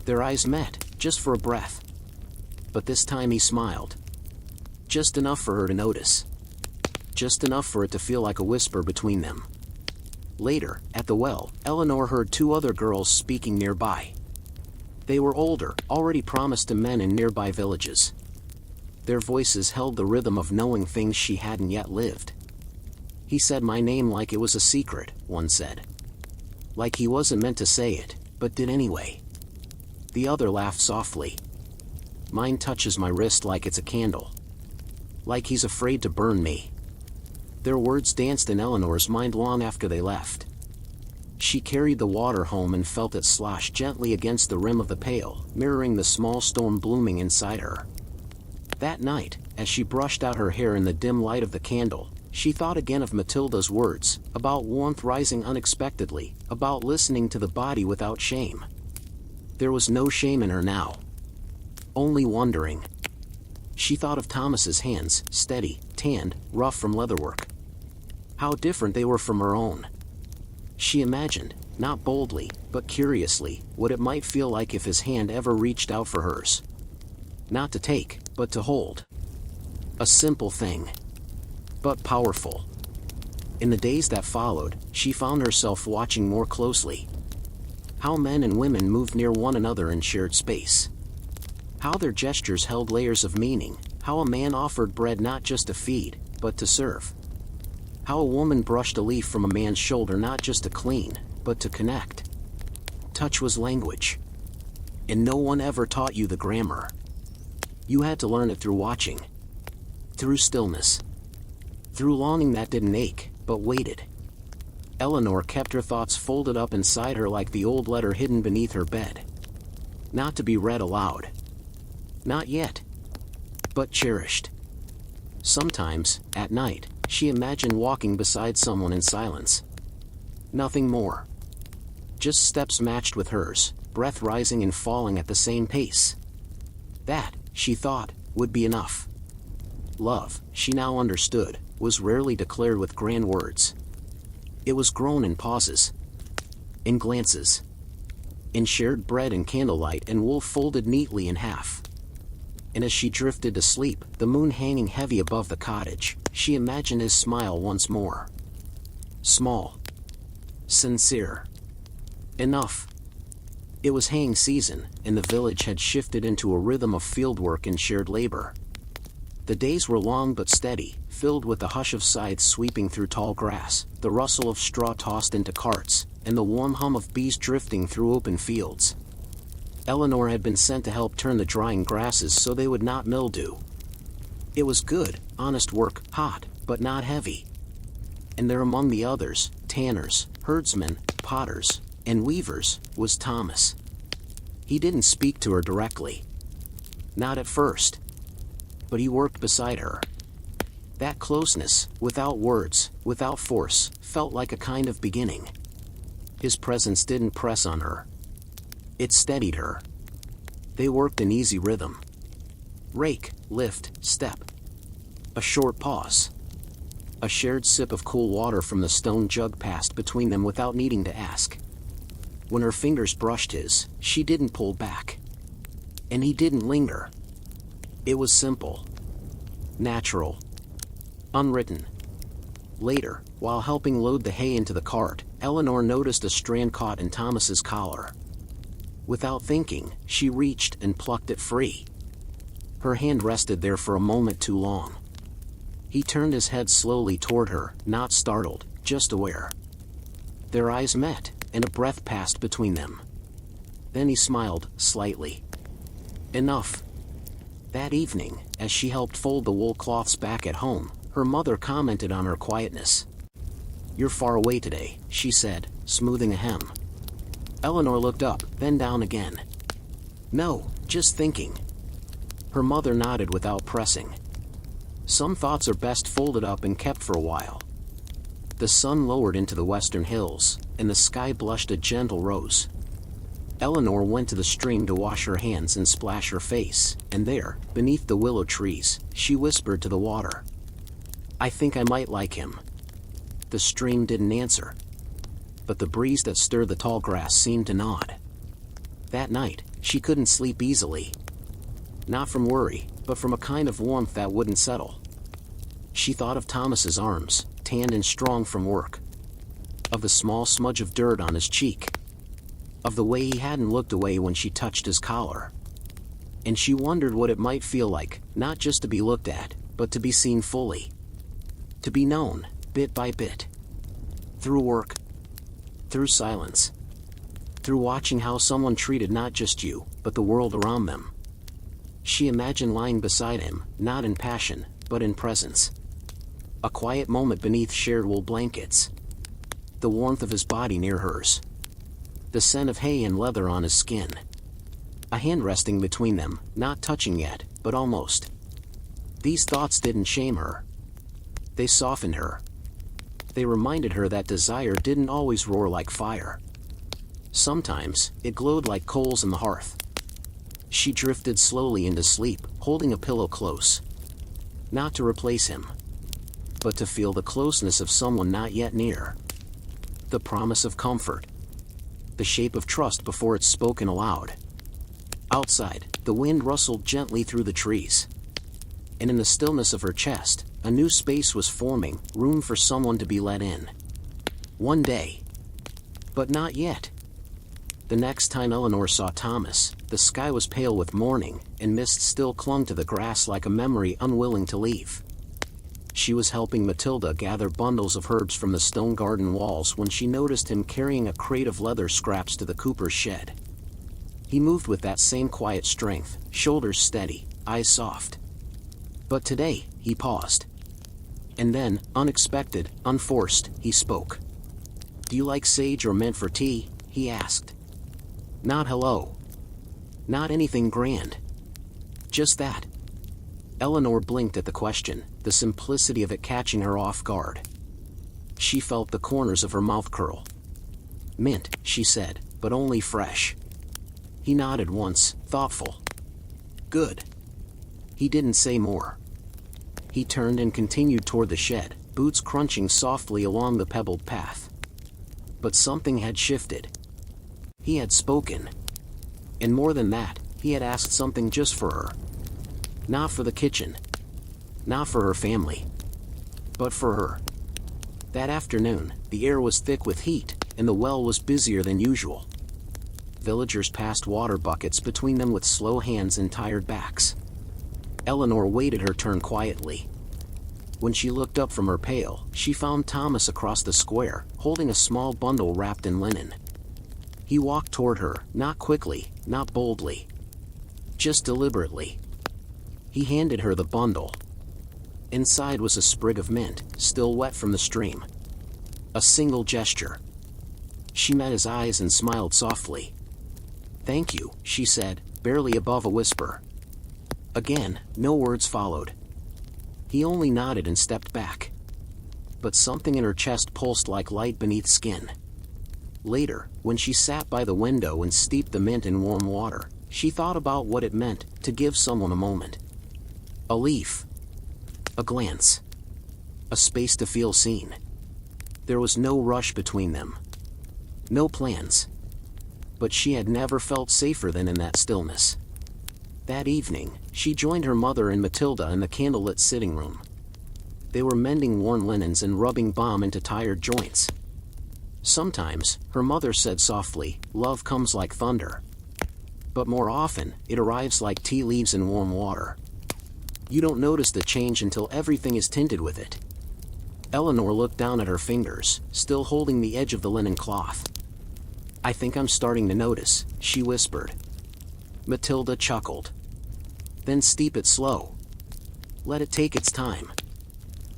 Their eyes met, just for a breath. But this time he smiled. Just enough for her to notice. Just enough for it to feel like a whisper between them. Later, at the well, Eleanor heard two other girls speaking nearby. They were older, already promised to men in nearby villages. Their voices held the rhythm of knowing things she hadn't yet lived. He said my name like it was a secret, one said. Like he wasn't meant to say it, but did anyway. The other laughed softly. Mine touches my wrist like it's a candle. Like he's afraid to burn me. Their words danced in Eleanor's mind long after they left. She carried the water home and felt it slosh gently against the rim of the pail, mirroring the small storm blooming inside her. That night, as she brushed out her hair in the dim light of the candle, she thought again of Matilda's words, about warmth rising unexpectedly, about listening to the body without shame. There was no shame in her now. Only wondering. She thought of Thomas's hands, steady, tanned, rough from leatherwork. How different they were from her own. She imagined, not boldly, but curiously, what it might feel like if his hand ever reached out for hers. Not to take, but to hold. A simple thing, but powerful. In the days that followed, she found herself watching more closely. How men and women moved near one another in shared space. How their gestures held layers of meaning, how a man offered bread not just to feed, but to serve. How a woman brushed a leaf from a man's shoulder not just to clean, but to connect. Touch was language. And no one ever taught you the grammar. You had to learn it through watching. Through stillness. Through longing that didn't ache, but waited. Eleanor kept her thoughts folded up inside her like the old letter hidden beneath her bed. Not to be read aloud. Not yet. But cherished. Sometimes, at night, she imagined walking beside someone in silence. Nothing more. Just steps matched with hers, breath rising and falling at the same pace. That, she thought, would be enough. Love, she now understood, was rarely declared with grand words. It was grown in pauses. In glances. In shared bread and candlelight and wool folded neatly in half. And as she drifted to sleep, the moon hanging heavy above the cottage, she imagined his smile once more. Small. Sincere. Enough. It was haying season, and the village had shifted into a rhythm of fieldwork and shared labor. The days were long but steady, filled with the hush of scythes sweeping through tall grass, the rustle of straw tossed into carts, and the warm hum of bees drifting through open fields. Eleanor had been sent to help turn the drying grasses so they would not mildew. It was good, honest work, hot, but not heavy. And there among the others, tanners, herdsmen, potters, and weavers, was Thomas. He didn't speak to her directly. Not at first. But he worked beside her. That closeness, without words, without force, felt like a kind of beginning. His presence didn't press on her. It steadied her. They worked in easy rhythm. Rake, lift, step. A short pause. A shared sip of cool water from the stone jug passed between them without needing to ask. When her fingers brushed his, she didn't pull back. And he didn't linger. It was simple. Natural. Unwritten. Later, while helping load the hay into the cart, Eleanor noticed a strand caught in Thomas's collar. Without thinking, she reached and plucked it free. Her hand rested there for a moment too long. He turned his head slowly toward her, not startled, just aware. Their eyes met, and a breath passed between them. Then he smiled, slightly. Enough. That evening, as she helped fold the wool cloths back at home, her mother commented on her quietness. "You're far away today," she said, smoothing a hem. Eleanor looked up, then down again. "No, just thinking." Her mother nodded without pressing. Some thoughts are best folded up and kept for a while. The sun lowered into the western hills, and the sky blushed a gentle rose. Eleanor went to the stream to wash her hands and splash her face, and there, beneath the willow trees, she whispered to the water. "I think I might like him." The stream didn't answer. But the breeze that stirred the tall grass seemed to nod. That night, she couldn't sleep easily. Not from worry, but from a kind of warmth that wouldn't settle. She thought of Thomas's arms, tanned and strong from work. Of the small smudge of dirt on his cheek. Of the way he hadn't looked away when she touched his collar. And she wondered what it might feel like, not just to be looked at, but to be seen fully. To be known, bit by bit. Through work. Through silence. Through watching how someone treated not just you, but the world around them. She imagined lying beside him, not in passion, but in presence. A quiet moment beneath shared wool blankets. The warmth of his body near hers. The scent of hay and leather on his skin. A hand resting between them, not touching yet, but almost. These thoughts didn't shame her. They softened her. They reminded her that desire didn't always roar like fire. Sometimes, it glowed like coals in the hearth. She drifted slowly into sleep, holding a pillow close. Not to replace him, but to feel the closeness of someone not yet near. The promise of comfort. The shape of trust before it's spoken aloud. Outside, the wind rustled gently through the trees. And in the stillness of her chest, a new space was forming, room for someone to be let in. One day. But not yet. The next time Eleanor saw Thomas, the sky was pale with morning, and mist still clung to the grass like a memory unwilling to leave. She was helping Matilda gather bundles of herbs from the stone garden walls when she noticed him carrying a crate of leather scraps to the cooper's shed. He moved with that same quiet strength, shoulders steady, eyes soft. But today, he paused. And then, unexpected, unforced, he spoke. "Do you like sage or mint for tea?" he asked. Not hello. Not anything grand. Just that. Eleanor blinked at the question, the simplicity of it catching her off guard. She felt the corners of her mouth curl. "Mint," she said, "but only fresh." He nodded once, thoughtful. "Good." He didn't say more. He turned and continued toward the shed, boots crunching softly along the pebbled path. But something had shifted. He had spoken. And more than that, he had asked something just for her. Not for the kitchen. Not for her family. But for her. That afternoon, the air was thick with heat, and the well was busier than usual. Villagers passed water buckets between them with slow hands and tired backs. Eleanor waited her turn quietly. When she looked up from her pail, she found Thomas across the square, holding a small bundle wrapped in linen. He walked toward her, not quickly, not boldly. Just deliberately. He handed her the bundle. Inside was a sprig of mint, still wet from the stream. A single gesture. She met his eyes and smiled softly. "Thank you," she said, barely above a whisper. Again, no words followed. He only nodded and stepped back. But something in her chest pulsed like light beneath skin. Later, when she sat by the window and steeped the mint in warm water, she thought about what it meant to give someone a moment. A leaf. A glance. A space to feel seen. There was no rush between them. No plans. But she had never felt safer than in that stillness. That evening, she joined her mother and Matilda in the candlelit sitting room. They were mending worn linens and rubbing balm into tired joints. Sometimes, her mother said softly, "Love comes like thunder." But more often, it arrives like tea leaves in warm water. You don't notice the change until everything is tinted with it. Eleanor looked down at her fingers, still holding the edge of the linen cloth. "I think I'm starting to notice," she whispered. Matilda chuckled. "Then steep it slow. Let it take its time."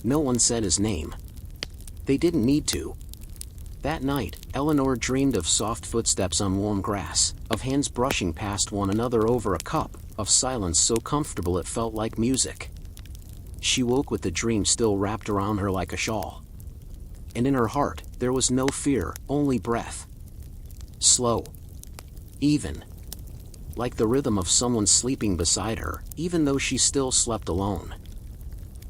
No one said his name. They didn't need to. That night, Eleanor dreamed of soft footsteps on warm grass, of hands brushing past one another over a cup, of silence so comfortable it felt like music. She woke with the dream still wrapped around her like a shawl. And in her heart, there was no fear, only breath. Slow. Even. Like the rhythm of someone sleeping beside her, even though she still slept alone.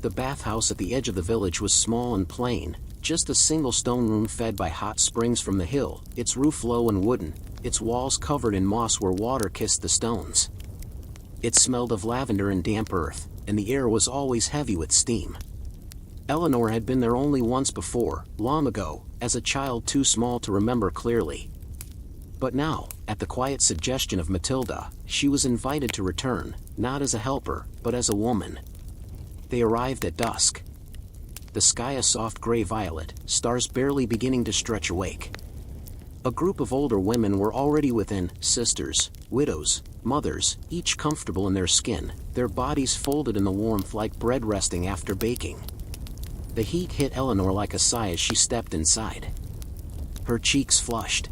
The bathhouse at the edge of the village was small and plain, just a single stone room fed by hot springs from the hill, its roof low and wooden, its walls covered in moss where water kissed the stones. It smelled of lavender and damp earth, and the air was always heavy with steam. Eleanor had been there only once before, long ago, as a child too small to remember clearly. But now, at the quiet suggestion of Matilda, she was invited to return, not as a helper, but as a woman. They arrived at dusk. The sky a soft gray violet, stars barely beginning to stretch awake. A group of older women were already within, sisters, widows, mothers, each comfortable in their skin, their bodies folded in the warmth like bread resting after baking. The heat hit Eleanor like a sigh as she stepped inside. Her cheeks flushed.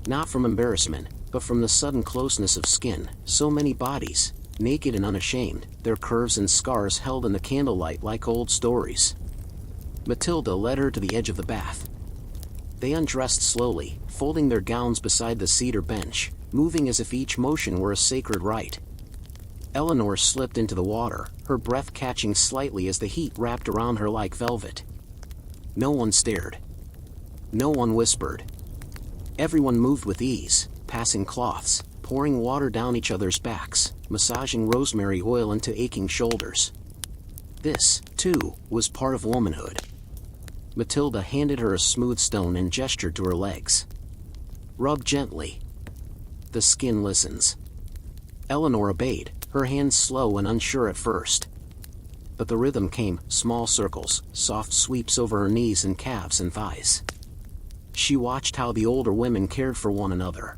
Not from embarrassment, but from the sudden closeness of skin, so many bodies, naked and unashamed, their curves and scars held in the candlelight like old stories. Matilda led her to the edge of the bath. They undressed slowly, folding their gowns beside the cedar bench, moving as if each motion were a sacred rite. Eleanor slipped into the water, her breath catching slightly as the heat wrapped around her like velvet. No one stared. No one whispered. Everyone moved with ease, passing cloths, pouring water down each other's backs, massaging rosemary oil into aching shoulders. This, too, was part of womanhood. Matilda handed her a smooth stone and gestured to her legs. Rub gently. The skin listens. Eleanor obeyed, her hands slow and unsure at first. But the rhythm came, small circles, soft sweeps over her knees and calves and thighs. She watched how the older women cared for one another.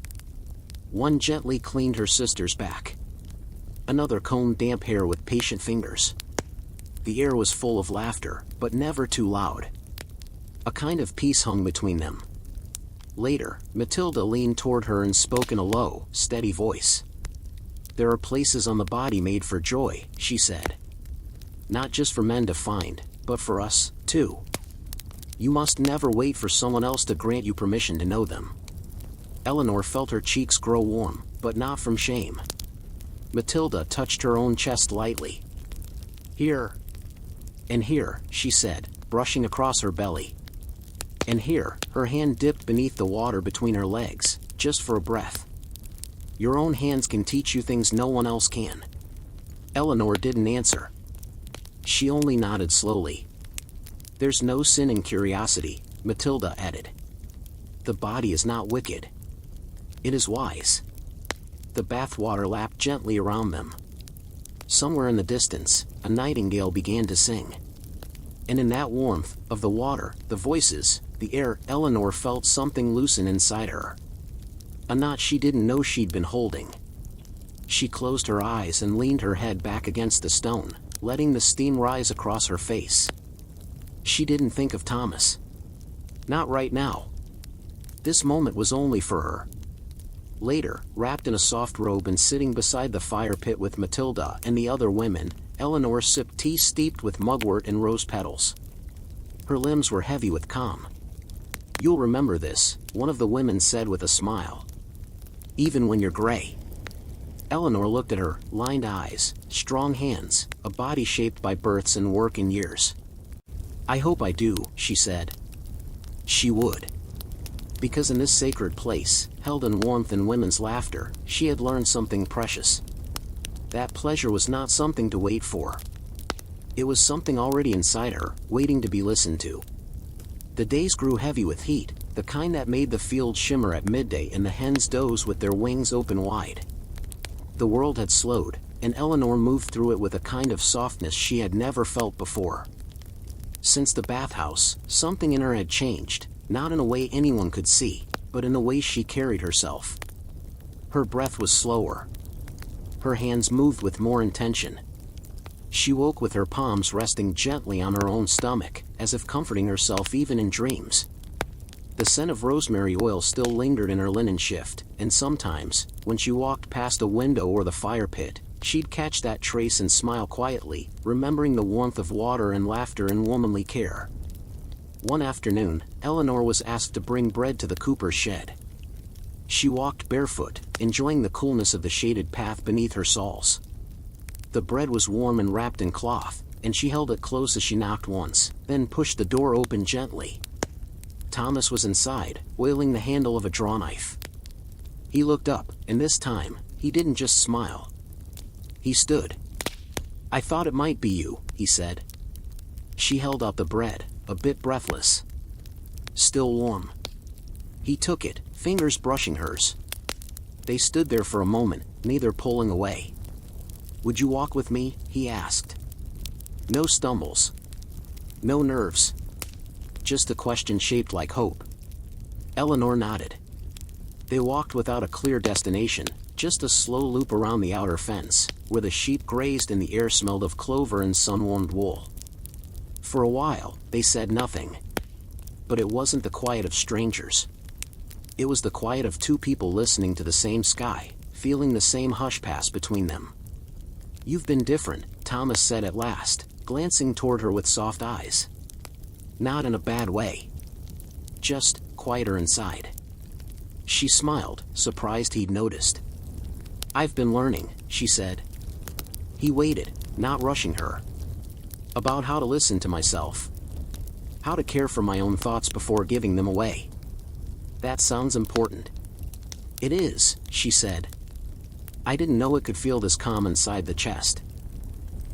One gently cleaned her sister's back. Another combed damp hair with patient fingers. The air was full of laughter, but never too loud. A kind of peace hung between them. Later, Matilda leaned toward her and spoke in a low, steady voice. "There are places on the body made for joy," she said. "Not just for men to find, but for us, too. You must never wait for someone else to grant you permission to know them." Eleanor felt her cheeks grow warm, but not from shame. Matilda touched her own chest lightly. "Here. And here," she said, brushing across her belly. And here, her hand dipped beneath the water between her legs, just for a breath. "Your own hands can teach you things no one else can." Eleanor didn't answer. She only nodded slowly. "There's no sin in curiosity," Matilda added. "The body is not wicked. It is wise." The bathwater lapped gently around them. Somewhere in the distance, a nightingale began to sing. And in that warmth, of the water, the voices, the air, Eleanor felt something loosen inside her. A knot she didn't know she'd been holding. She closed her eyes and leaned her head back against the stone, letting the steam rise across her face. She didn't think of Thomas. Not right now. This moment was only for her. Later, wrapped in a soft robe and sitting beside the fire pit with Matilda and the other women, Eleanor sipped tea steeped with mugwort and rose petals. Her limbs were heavy with calm. "You'll remember this," one of the women said with a smile. "Even when you're gray." Eleanor looked at her, lined eyes, strong hands, a body shaped by births and work and years. "I hope I do," she said. She would. Because in this sacred place, held in warmth and women's laughter, she had learned something precious. That pleasure was not something to wait for. It was something already inside her, waiting to be listened to. The days grew heavy with heat, the kind that made the field shimmer at midday and the hens doze with their wings open wide. The world had slowed, and Eleanor moved through it with a kind of softness she had never felt before. Since the bathhouse, something in her had changed, not in a way anyone could see, but in the way she carried herself. Her breath was slower. Her hands moved with more intention. She woke with her palms resting gently on her own stomach, as if comforting herself even in dreams. The scent of rosemary oil still lingered in her linen shift, and sometimes, when she walked past a window or the fire pit, she'd catch that trace and smile quietly, remembering the warmth of water and laughter and womanly care. One afternoon, Eleanor was asked to bring bread to the cooper's shed. She walked barefoot, enjoying the coolness of the shaded path beneath her soles. The bread was warm and wrapped in cloth, and she held it close as she knocked once, then pushed the door open gently. Thomas was inside, oiling the handle of a draw knife. He looked up, and this time, he didn't just smile. He stood. "I thought it might be you," he said. She held out the bread, a bit breathless. "Still warm." He took it, fingers brushing hers. They stood there for a moment, neither pulling away. "Would you walk with me?" he asked. No stumbles. No nerves. Just a question shaped like hope. Eleanor nodded. They walked without a clear destination, just a slow loop around the outer fence, where the sheep grazed and the air smelled of clover and sun-warmed wool. For a while, they said nothing. But it wasn't the quiet of strangers. It was the quiet of two people listening to the same sky, feeling the same hush pass between them. "You've been different," Thomas said at last, glancing toward her with soft eyes. "Not in a bad way. Just quieter inside." She smiled, surprised he'd noticed. "I've been learning," she said. He waited, not rushing her. "About how to listen to myself. How to care for my own thoughts before giving them away." "That sounds important." "It is," she said. "I didn't know it could feel this calm inside the chest."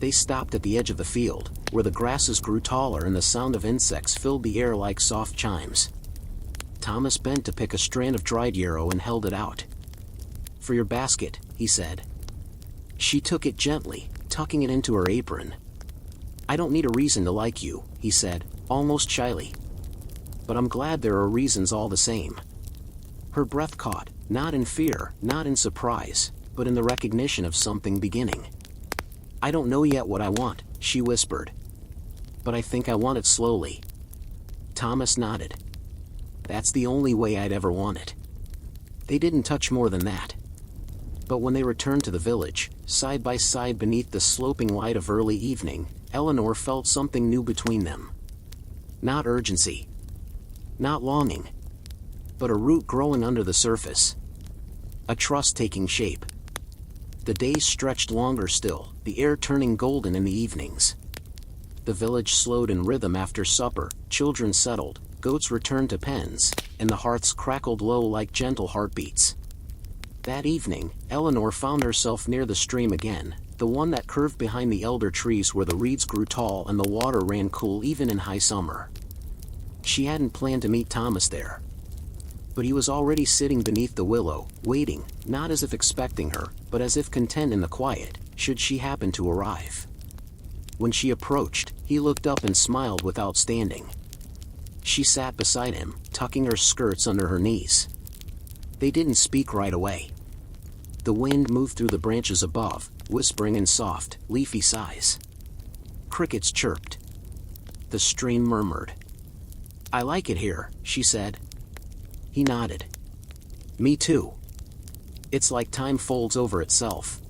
They stopped at the edge of the field, where the grasses grew taller and the sound of insects filled the air like soft chimes. Thomas bent to pick a strand of dried yarrow and held it out. "For your basket," he said. She took it gently, tucking it into her apron. "I don't need a reason to like you," he said, almost shyly. "But I'm glad there are reasons all the same." Her breath caught, not in fear, not in surprise, but in the recognition of something beginning. "I don't know yet what I want," she whispered. "But I think I want it slowly." Thomas nodded. "That's the only way I'd ever want it." They didn't touch more than that. But when they returned to the village, side by side beneath the sloping light of early evening, Eleanor felt something new between them. Not urgency. Not longing. But a root growing under the surface. A trust taking shape. The days stretched longer still, the air turning golden in the evenings. The village slowed in rhythm after supper, children settled, goats returned to pens, and the hearths crackled low like gentle heartbeats. That evening, Eleanor found herself near the stream again, the one that curved behind the elder trees where the reeds grew tall and the water ran cool even in high summer. She hadn't planned to meet Thomas there. But he was already sitting beneath the willow, waiting, not as if expecting her, but as if content in the quiet, should she happen to arrive. When she approached, he looked up and smiled without standing. She sat beside him, tucking her skirts under her knees. They didn't speak right away. The wind moved through the branches above, whispering in soft, leafy sighs. Crickets chirped. The stream murmured. "I like it here," she said. He nodded. "Me too. It's like time folds over itself."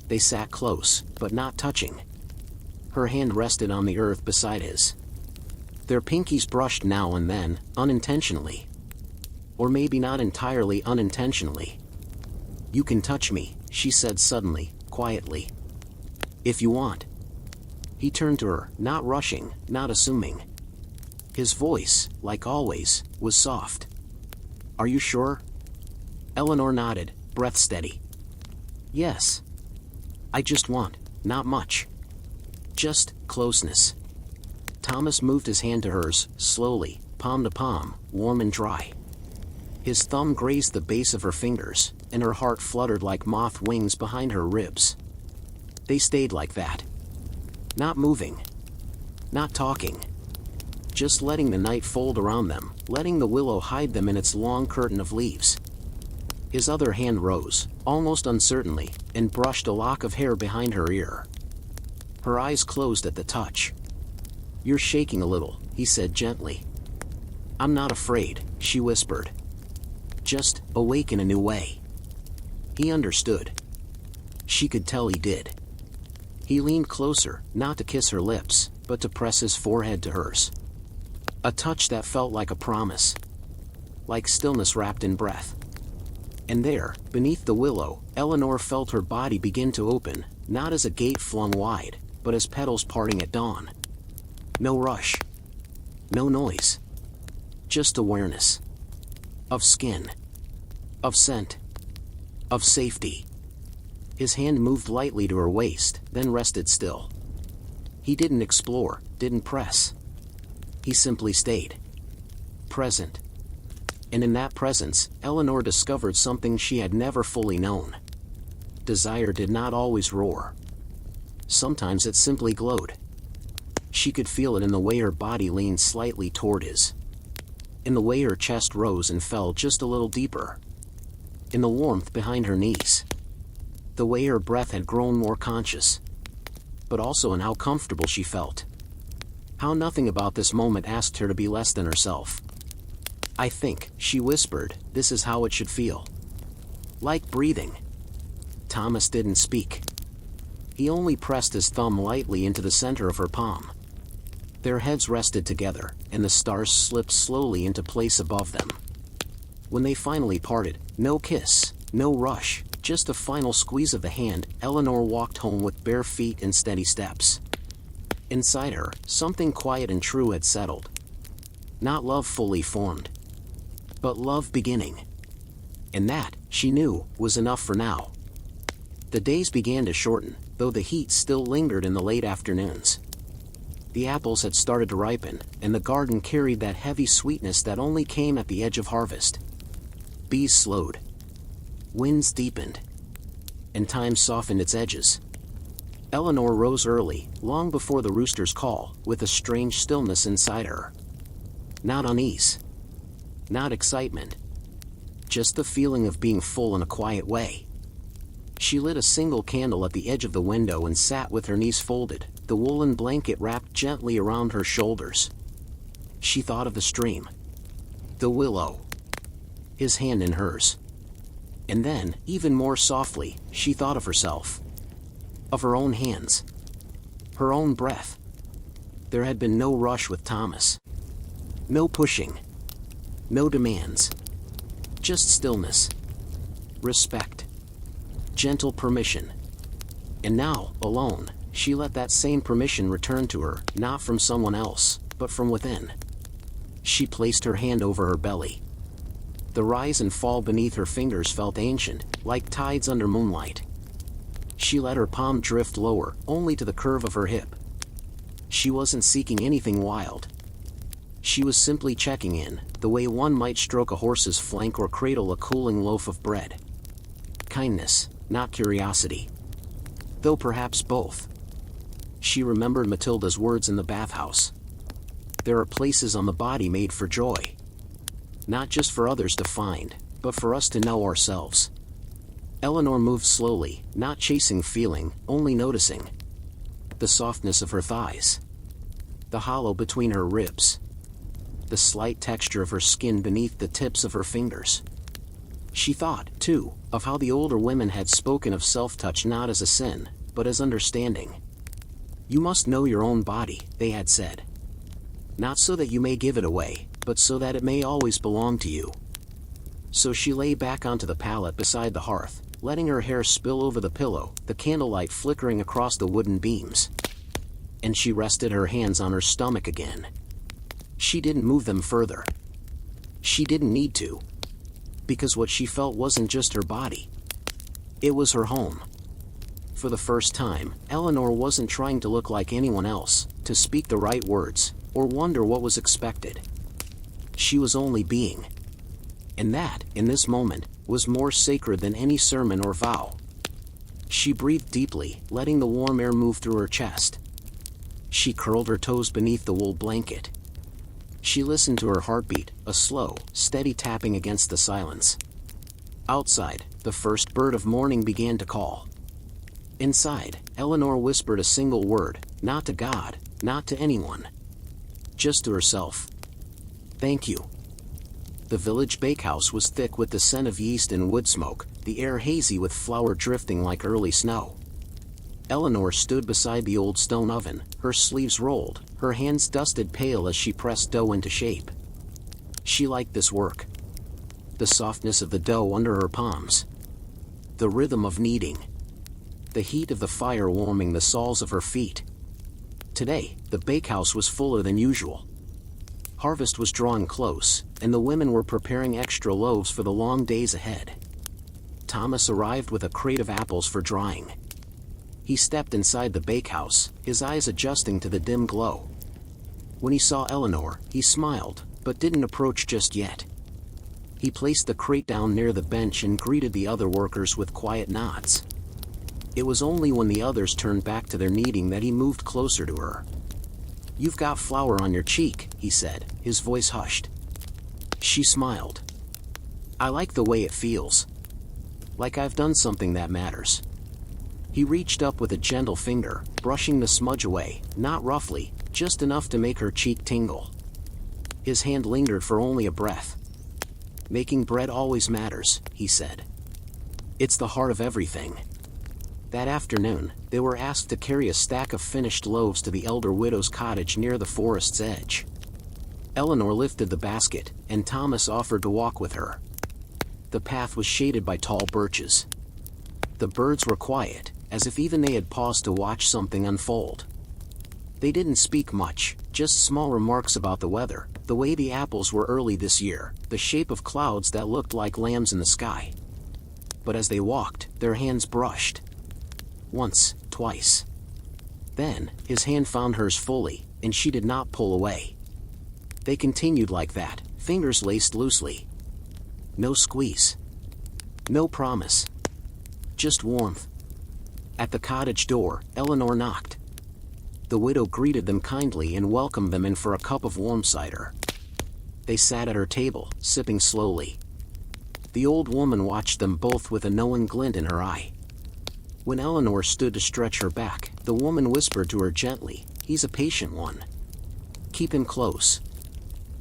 They sat close, but not touching. Her hand rested on the earth beside his. Their pinkies brushed now and then, unintentionally. Or maybe not entirely unintentionally. "You can touch me," she said suddenly, quietly. "If you want." He turned to her, not rushing, not assuming. His voice, like always, was soft. "Are you sure?" Eleanor nodded, breath steady. "Yes. I just want, not much. Just closeness." Thomas moved his hand to hers, slowly, palm to palm, warm and dry. His thumb grazed the base of her fingers, and her heart fluttered like moth wings behind her ribs. They stayed like that. Not moving. Not talking. Just letting the night fold around them, letting the willow hide them in its long curtain of leaves. His other hand rose, almost uncertainly, and brushed a lock of hair behind her ear. Her eyes closed at the touch. "You're shaking a little," he said gently. "I'm not afraid," she whispered. "Just awake in a new way." He understood. She could tell he did. He leaned closer, not to kiss her lips, but to press his forehead to hers. A touch that felt like a promise. Like stillness wrapped in breath. And there, beneath the willow, Eleanor felt her body begin to open, not as a gate flung wide, but as petals parting at dawn. No rush. No noise. Just awareness. Of skin. Of scent. Of safety. His hand moved lightly to her waist, then rested still. He didn't explore, didn't press. He simply stayed. Present. And in that presence, Eleanor discovered something she had never fully known. Desire did not always roar. Sometimes it simply glowed. She could feel it in the way her body leaned slightly toward his. In the way her chest rose and fell just a little deeper. In the warmth behind her knees. The way her breath had grown more conscious. But also in how comfortable she felt. How nothing about this moment asked her to be less than herself. "I think," she whispered, "this is how it should feel. Like breathing." Thomas didn't speak. he only pressed his thumb lightly into the center of her palm. Their heads rested together, and the stars slipped slowly into place above them. When they finally parted, no kiss, no rush, just a final squeeze of the hand, Eleanor walked home with bare feet and steady steps. Inside her, something quiet and true had settled. Not love fully formed, but love beginning. And that, she knew, was enough for now. The days began to shorten, though the heat still lingered in the late afternoons. The apples had started to ripen, and the garden carried that heavy sweetness that only came at the edge of harvest. Bees slowed. Winds deepened. And time softened its edges. Eleanor rose early, long before the rooster's call, with a strange stillness inside her. Not unease. Not excitement. Just the feeling of being full in a quiet way. She lit a single candle at the edge of the window and sat with her knees folded, the woolen blanket wrapped gently around her shoulders. She thought of the stream. The willow. His hand in hers. And then, even more softly, she thought of herself. Of her own hands. Her own breath. There had been no rush with Thomas. No pushing. No demands. Just stillness. Respect. Gentle permission. And now, alone, she let that same permission return to her, not from someone else, but from within. She placed her hand over her belly. The rise and fall beneath her fingers felt ancient, like tides under moonlight. She let her palm drift lower, only to the curve of her hip. She wasn't seeking anything wild. She was simply checking in, the way one might stroke a horse's flank or cradle a cooling loaf of bread. Kindness, not curiosity. Though perhaps both. She remembered Matilda's words in the bathhouse. There are places on the body made for joy. Not just for others to find, but for us to know ourselves. Eleanor moved slowly, not chasing feeling, only noticing. The softness of her thighs. The hollow between her ribs. The slight texture of her skin beneath the tips of her fingers. She thought, too, of how the older women had spoken of self-touch not as a sin, but as understanding. You must know your own body, they had said. Not so that you may give it away, but so that it may always belong to you. So she lay back onto the pallet beside the hearth, letting her hair spill over the pillow, the candlelight flickering across the wooden beams. And she rested her hands on her stomach again. She didn't move them further. She didn't need to. Because what she felt wasn't just her body. It was her home. For the first time, Eleanor wasn't trying to look like anyone else, to speak the right words, or wonder what was expected. She was only being. And that, in this moment, was more sacred than any sermon or vow. She breathed deeply, letting the warm air move through her chest. She curled her toes beneath the wool blanket. She listened to her heartbeat, a slow, steady tapping against the silence. Outside, the first bird of morning began to call. Inside, Eleanor whispered a single word, not to God, not to anyone. Just to herself. Thank you. The village bakehouse was thick with the scent of yeast and wood smoke, the air hazy with flour drifting like early snow. Eleanor stood beside the old stone oven, her sleeves rolled, her hands dusted pale as she pressed dough into shape. She liked this work. The softness of the dough under her palms. The rhythm of kneading. The heat of the fire warming the soles of her feet. Today, the bakehouse was fuller than usual. Harvest was drawing close, and the women were preparing extra loaves for the long days ahead. Thomas arrived with a crate of apples for drying. He stepped inside the bakehouse, his eyes adjusting to the dim glow. When he saw Eleanor, he smiled, but didn't approach just yet. He placed the crate down near the bench and greeted the other workers with quiet nods. It was only when the others turned back to their kneading that he moved closer to her. "You've got flour on your cheek," he said, his voice hushed. She smiled. "I like the way it feels. Like I've done something that matters." He reached up with a gentle finger, brushing the smudge away, not roughly, just enough to make her cheek tingle. His hand lingered for only a breath. "Making bread always matters," he said. "It's the heart of everything." That afternoon, they were asked to carry a stack of finished loaves to the elder widow's cottage near the forest's edge. Eleanor lifted the basket, and Thomas offered to walk with her. The path was shaded by tall birches. The birds were quiet, as if even they had paused to watch something unfold. They didn't speak much, just small remarks about the weather, the way the apples were early this year, the shape of clouds that looked like lambs in the sky. But as they walked, their hands brushed. Once, twice. Then, his hand found hers fully, and she did not pull away. They continued like that, fingers laced loosely. No squeeze. No promise. Just warmth. At the cottage door, Eleanor knocked. The widow greeted them kindly and welcomed them in for a cup of warm cider. They sat at her table, sipping slowly. The old woman watched them both with a knowing glint in her eye. When Eleanor stood to stretch her back, the woman whispered to her gently, "He's a patient one. Keep him close."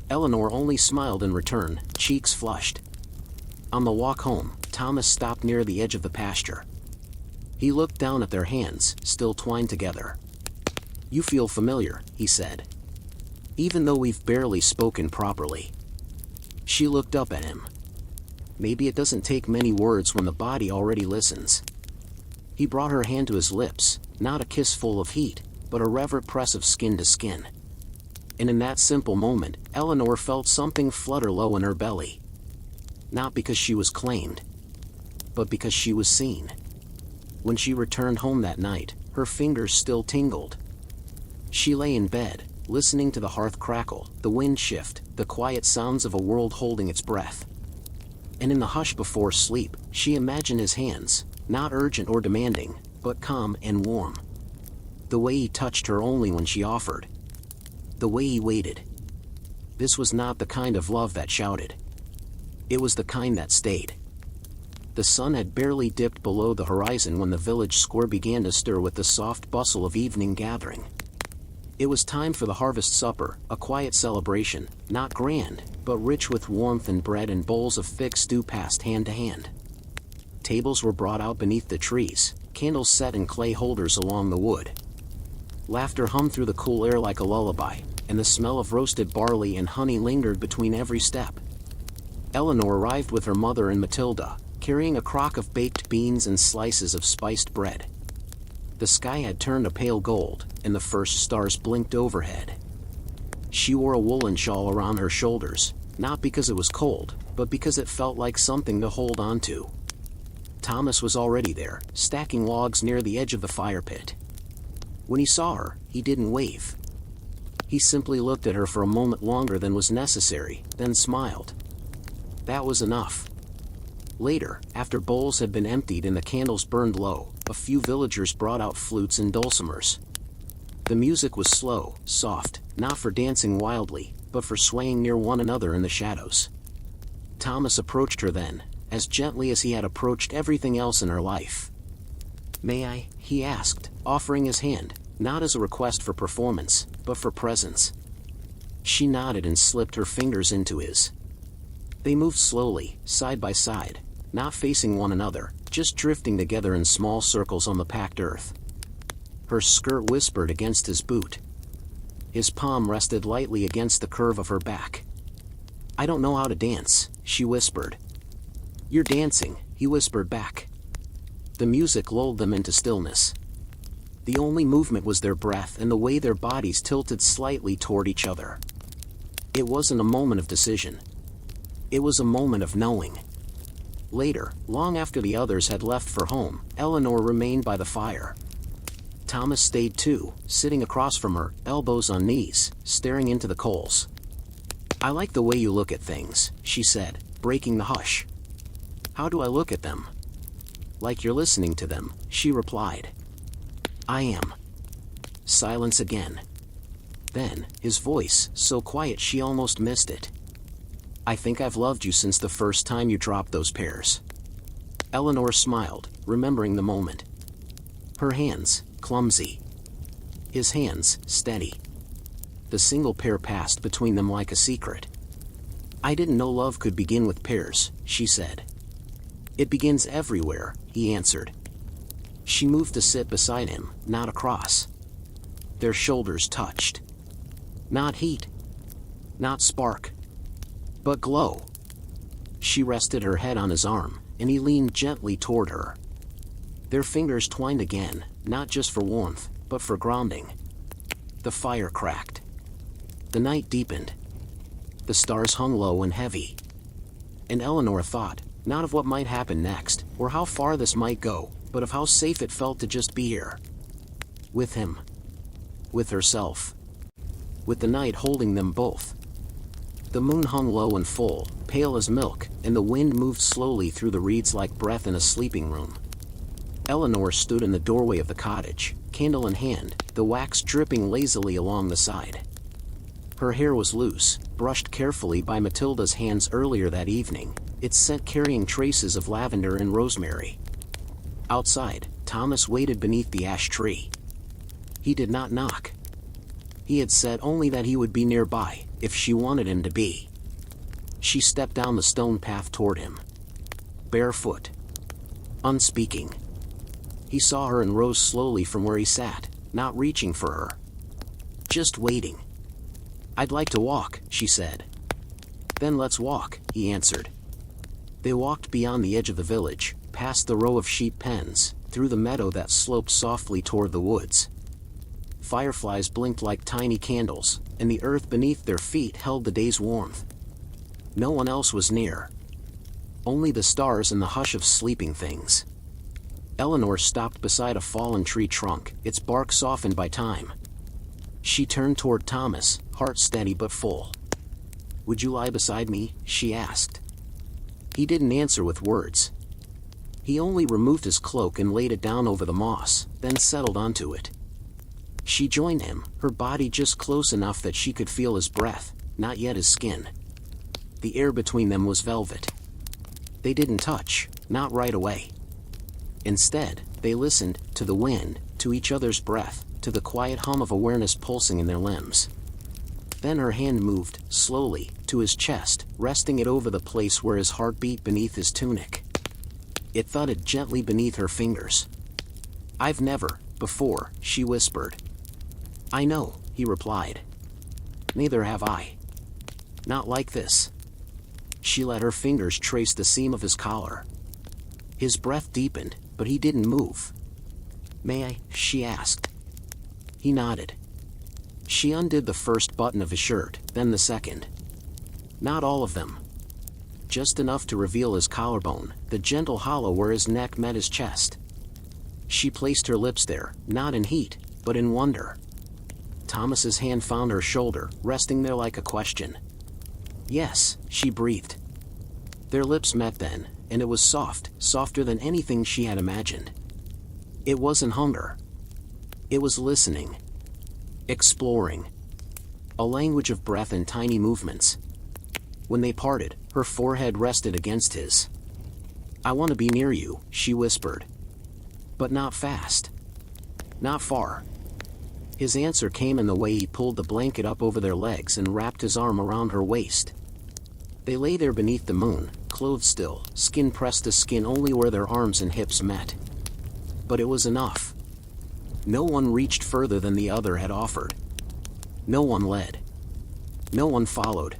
Eleanor only smiled in return, cheeks flushed. On the walk home, Thomas stopped near the edge of the pasture. He looked down at their hands, still twined together. "You feel familiar," he said. "Even though we've barely spoken properly." She looked up at him. "Maybe it doesn't take many words when the body already listens." He brought her hand to his lips, not a kiss full of heat, but a reverent press of skin to skin. And in that simple moment, Eleanor felt something flutter low in her belly. Not because she was claimed, but because she was seen. When she returned home that night, her fingers still tingled. She lay in bed, listening to the hearth crackle, the wind shift, the quiet sounds of a world holding its breath. And in the hush before sleep, she imagined his hands, not urgent or demanding, but calm and warm. The way he touched her only when she offered. The way he waited. This was not the kind of love that shouted. It was the kind that stayed. The sun had barely dipped below the horizon when the village square began to stir with the soft bustle of evening gathering. It was time for the harvest supper, a quiet celebration, not grand, but rich with warmth, and bread and bowls of thick stew passed hand to hand. Tables were brought out beneath the trees, candles set in clay holders along the wood. Laughter hummed through the cool air like a lullaby, and the smell of roasted barley and honey lingered between every step. Eleanor arrived with her mother and Matilda, carrying a crock of baked beans and slices of spiced bread. The sky had turned a pale gold, and the first stars blinked overhead. She wore a woolen shawl around her shoulders, not because it was cold, but because it felt like something to hold on to. Thomas was already there, stacking logs near the edge of the fire pit. When he saw her, he didn't wave. He simply looked at her for a moment longer than was necessary, then smiled. That was enough. Later, after bowls had been emptied and the candles burned low, a few villagers brought out flutes and dulcimers. The music was slow, soft, not for dancing wildly, but for swaying near one another in the shadows. Thomas approached her then, as gently as he had approached everything else in her life. "May I?" he asked, offering his hand, not as a request for performance, but for presence. She nodded and slipped her fingers into his. They moved slowly, side by side, not facing one another, just drifting together in small circles on the packed earth. Her skirt whispered against his boot. His palm rested lightly against the curve of her back. "I don't know how to dance," she whispered. "You're dancing," he whispered back. The music lulled them into stillness. The only movement was their breath and the way their bodies tilted slightly toward each other. It wasn't a moment of decision. It was a moment of knowing. Later, long after the others had left for home, Eleanor remained by the fire. Thomas stayed too, sitting across from her, elbows on knees, staring into the coals. "I like the way you look at things," she said, breaking the hush. "How do I look at them?" "Like you're listening to them," she replied. "I am." Silence again. Then, his voice, so quiet she almost missed it. "I think I've loved you since the first time you dropped those pears." Eleanor smiled, remembering the moment. Her hands, clumsy. His hands, steady. The single pear passed between them like a secret. "I didn't know love could begin with pears," she said. "It begins everywhere," he answered. She moved to sit beside him, not across. Their shoulders touched. Not heat. Not spark. But glow. She rested her head on his arm, and he leaned gently toward her. Their fingers twined again, not just for warmth, but for grounding. The fire cracked. The night deepened. The stars hung low and heavy. And Eleanor thought, not of what might happen next, or how far this might go, but of how safe it felt to just be here. With him. With herself. With the night holding them both. The moon hung low and full, pale as milk, and the wind moved slowly through the reeds like breath in a sleeping room. Eleanor stood in the doorway of the cottage, candle in hand, the wax dripping lazily along the side. Her hair was loose, brushed carefully by Matilda's hands earlier that evening, its scent carrying traces of lavender and rosemary. Outside, Thomas waited beneath the ash tree. He did not knock. He had said only that he would be nearby, if she wanted him to be. She stepped down the stone path toward him. Barefoot. Unspeaking. He saw her and rose slowly from where he sat, not reaching for her. Just waiting. "I'd like to walk," she said. "Then let's walk," he answered. They walked beyond the edge of the village, past the row of sheep pens, through the meadow that sloped softly toward the woods. Fireflies blinked like tiny candles, and the earth beneath their feet held the day's warmth. No one else was near. Only the stars and the hush of sleeping things. Eleanor stopped beside a fallen tree trunk, its bark softened by time. She turned toward Thomas, heart steady but full. "Would you lie beside me?" she asked. He didn't answer with words. He only removed his cloak and laid it down over the moss, then settled onto it. She joined him, her body just close enough that she could feel his breath, not yet his skin. The air between them was velvet. They didn't touch, not right away. Instead, they listened, to the wind, to each other's breath, to the quiet hum of awareness pulsing in their limbs. Then her hand moved, slowly, to his chest, resting it over the place where his heart beat beneath his tunic. It thudded gently beneath her fingers. "I've never, before," she whispered. "I know," he replied. "Neither have I. Not like this." She let her fingers trace the seam of his collar. His breath deepened, but he didn't move. "May I?" she asked. He nodded. She undid the first button of his shirt, then the second. Not all of them. Just enough to reveal his collarbone, the gentle hollow where his neck met his chest. She placed her lips there, not in heat, but in wonder. Thomas's hand found her shoulder, resting there like a question. "Yes," she breathed. Their lips met then, and it was soft, softer than anything she had imagined. It wasn't hunger. It was listening. Exploring. A language of breath and tiny movements. When they parted, her forehead rested against his. "I want to be near you," she whispered. "But not fast. Not far." His answer came in the way he pulled the blanket up over their legs and wrapped his arm around her waist. They lay there beneath the moon, clothed still, skin pressed to skin only where their arms and hips met. But it was enough. No one reached further than the other had offered. No one led. No one followed.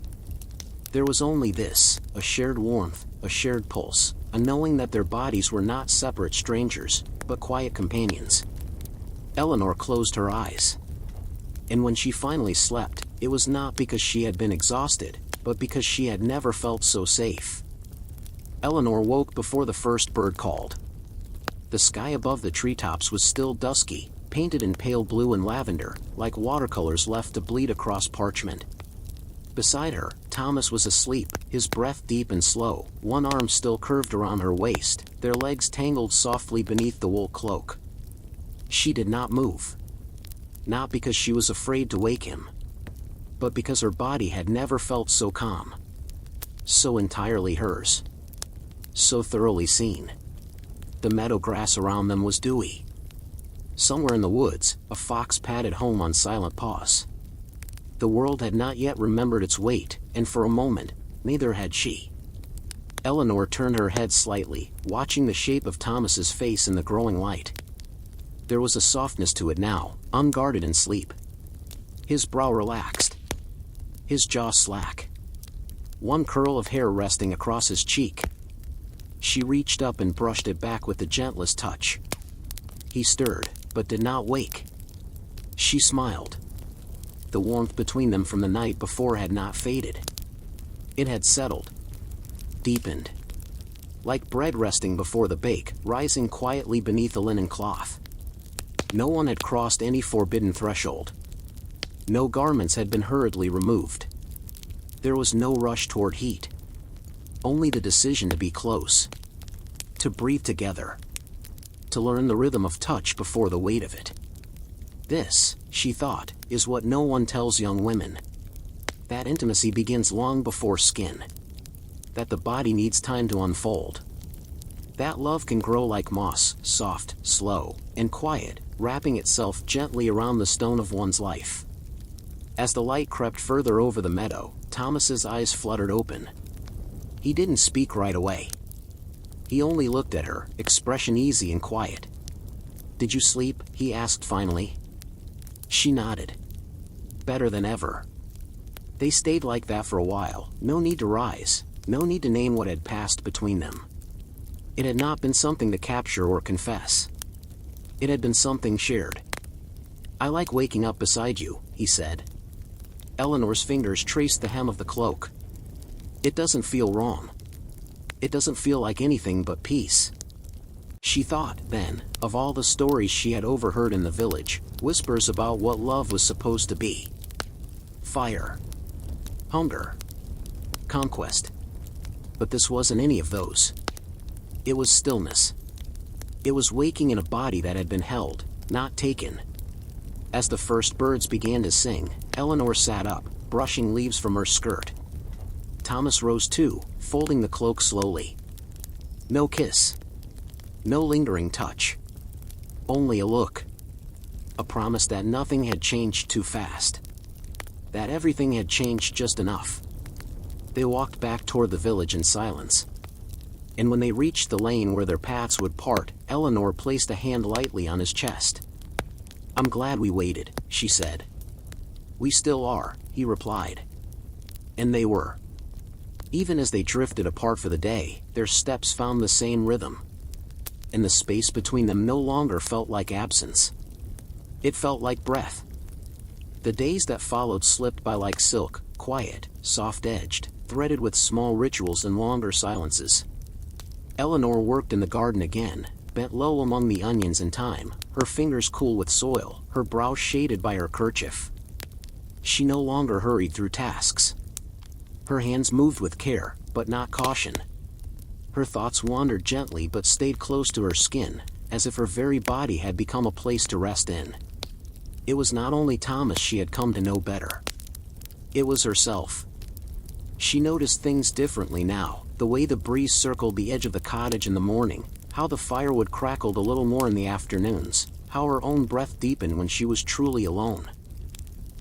There was only this, a shared warmth, a shared pulse, a knowing that their bodies were not separate strangers, but quiet companions. Eleanor closed her eyes. And when she finally slept, it was not because she had been exhausted, but because she had never felt so safe. Eleanor woke before the first bird called. The sky above the treetops was still dusky, painted in pale blue and lavender, like watercolors left to bleed across parchment. Beside her, Thomas was asleep, his breath deep and slow, one arm still curved around her waist, their legs tangled softly beneath the wool cloak. She did not move. Not because she was afraid to wake him, but because her body had never felt so calm. So entirely hers. So thoroughly seen. The meadow grass around them was dewy. Somewhere in the woods, a fox padded home on silent paws. The world had not yet remembered its weight, and for a moment, neither had she. Eleanor turned her head slightly, watching the shape of Thomas's face in the growing light. There was a softness to it now, unguarded in sleep. His brow relaxed. His jaw slack. One curl of hair resting across his cheek. She reached up and brushed it back with the gentlest touch. He stirred, but did not wake. She smiled. The warmth between them from the night before had not faded. It had settled. Deepened. Like bread resting before the bake, rising quietly beneath a linen cloth. No one had crossed any forbidden threshold. No garments had been hurriedly removed. There was no rush toward heat. Only the decision to be close. To breathe together. To learn the rhythm of touch before the weight of it. This, she thought, is what no one tells young women. That intimacy begins long before skin. That the body needs time to unfold. That love can grow like moss, soft, slow, and quiet, wrapping itself gently around the stone of one's life. As the light crept further over the meadow, Thomas's eyes fluttered open. He didn't speak right away. He only looked at her, expression easy and quiet. "Did you sleep?" he asked finally. She nodded. Better than ever. They stayed like that for a while, no need to rise, no need to name what had passed between them. It had not been something to capture or confess. It had been something shared. "I like waking up beside you," he said. Eleanor's fingers traced the hem of the cloak. "It doesn't feel wrong. It doesn't feel like anything but peace." She thought, then, of all the stories she had overheard in the village, whispers about what love was supposed to be. Fire. Hunger. Conquest. But this wasn't any of those. It was stillness. It was waking in a body that had been held, not taken. As the first birds began to sing, Eleanor sat up, brushing leaves from her skirt. Thomas rose too, folding the cloak slowly. No kiss. No lingering touch. Only a look. A promise that nothing had changed too fast. That everything had changed just enough. They walked back toward the village in silence. And when they reached the lane where their paths would part, Eleanor placed a hand lightly on his chest. "I'm glad we waited," she said. "We still are," he replied. And they were. Even as they drifted apart for the day, their steps found the same rhythm. And the space between them no longer felt like absence. It felt like breath. The days that followed slipped by like silk, quiet, soft-edged, threaded with small rituals and longer silences. Eleanor worked in the garden again, bent low among the onions in time, her fingers cool with soil, her brow shaded by her kerchief. She no longer hurried through tasks. Her hands moved with care, but not caution. Her thoughts wandered gently but stayed close to her skin, as if her very body had become a place to rest in. It was not only Thomas she had come to know better. It was herself. She noticed things differently now, the way the breeze circled the edge of the cottage in the morning, how the firewood crackled a little more in the afternoons, how her own breath deepened when she was truly alone.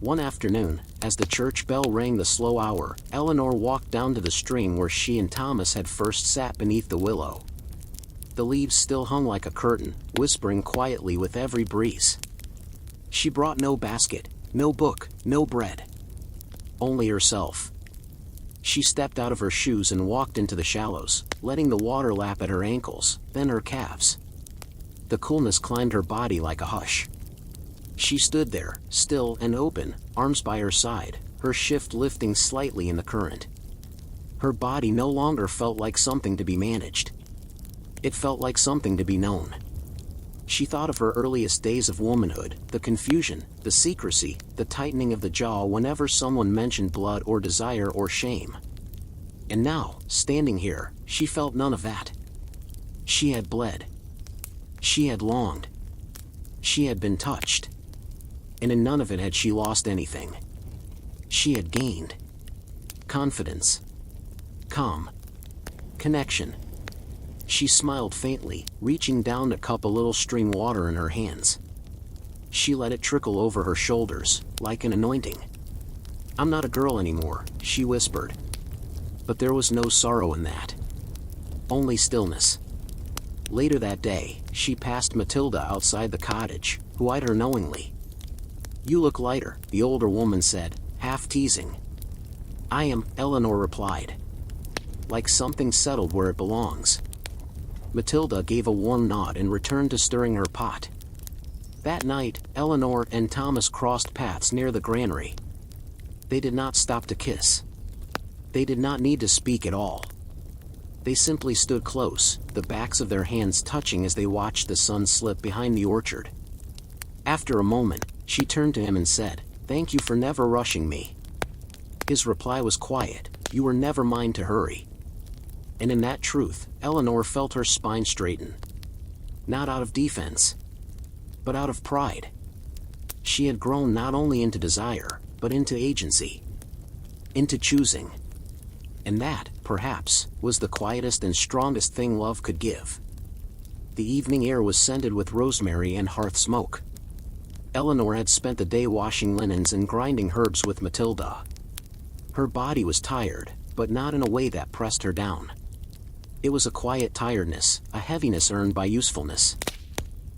One afternoon, as the church bell rang the slow hour, Eleanor walked down to the stream where she and Thomas had first sat beneath the willow. The leaves still hung like a curtain, whispering quietly with every breeze. She brought no basket, no book, no bread. Only herself. She stepped out of her shoes and walked into the shallows, letting the water lap at her ankles, then her calves. The coolness climbed her body like a hush. She stood there, still and open, arms by her side, her shift lifting slightly in the current. Her body no longer felt like something to be managed. It felt like something to be known. She thought of her earliest days of womanhood, the confusion, the secrecy, the tightening of the jaw whenever someone mentioned blood or desire or shame. And now, standing here, she felt none of that. She had bled. She had longed. She had been touched. And in none of it had she lost anything. She had gained confidence, calm, connection. She smiled faintly, reaching down to cup a little stream water in her hands. She let it trickle over her shoulders, like an anointing. "I'm not a girl anymore," she whispered. But there was no sorrow in that. Only stillness. Later that day, she passed Matilda outside the cottage, who eyed her knowingly. "You look lighter," the older woman said, half teasing. "I am," Eleanor replied. "Like something settled where it belongs." Matilda gave a warm nod and returned to stirring her pot. That night, Eleanor and Thomas crossed paths near the granary. They did not stop to kiss. They did not need to speak at all. They simply stood close, the backs of their hands touching as they watched the sun slip behind the orchard. After a moment, she turned to him and said, "Thank you for never rushing me." His reply was quiet, "You were never mine to hurry." And in that truth, Eleanor felt her spine straighten. Not out of defense, but out of pride. She had grown not only into desire, but into agency. Into choosing. And that, perhaps, was the quietest and strongest thing love could give. The evening air was scented with rosemary and hearth smoke. Eleanor had spent the day washing linens and grinding herbs with Matilda. Her body was tired, but not in a way that pressed her down. It was a quiet tiredness, a heaviness earned by usefulness.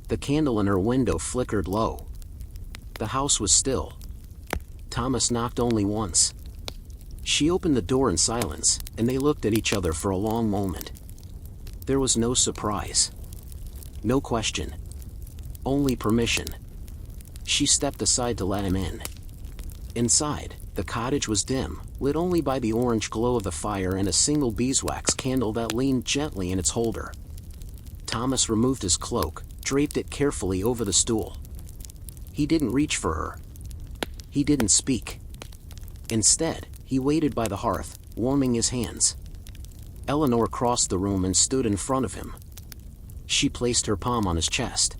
The candle in her window flickered low. The house was still. Thomas knocked only once. She opened the door in silence, and they looked at each other for a long moment. There was no surprise. No question. Only permission. She stepped aside to let him in. Inside, the cottage was dim, lit only by the orange glow of the fire and a single beeswax candle that leaned gently in its holder. Thomas removed his cloak, draped it carefully over the stool. He didn't reach for her. He didn't speak. Instead, he waited by the hearth, warming his hands. Eleanor crossed the room and stood in front of him. She placed her palm on his chest.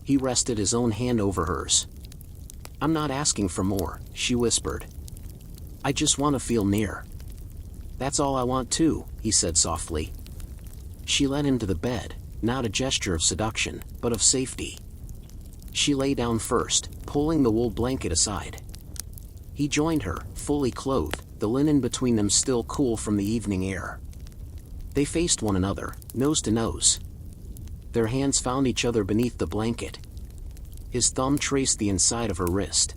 He rested his own hand over hers. "I'm not asking for more," she whispered. "I just want to feel near." "That's all I want too," he said softly. She led him to the bed, not a gesture of seduction, but of safety. She lay down first, pulling the wool blanket aside. He joined her, fully clothed, the linen between them still cool from the evening air. They faced one another, nose to nose. Their hands found each other beneath the blanket. His thumb traced the inside of her wrist.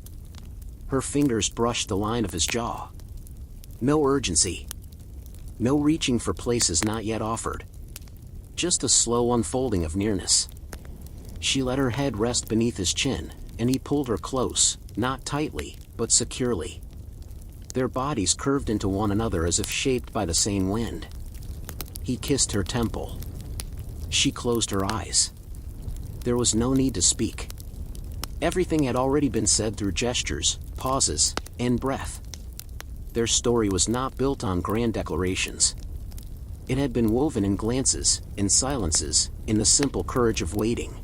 Her fingers brushed the line of his jaw. No urgency. No reaching for places not yet offered. Just a slow unfolding of nearness. She let her head rest beneath his chin, and he pulled her close, not tightly, but securely. Their bodies curved into one another as if shaped by the same wind. He kissed her temple. She closed her eyes. There was no need to speak. Everything had already been said through gestures, pauses, and breath. Their story was not built on grand declarations. It had been woven in glances, in silences, in the simple courage of waiting.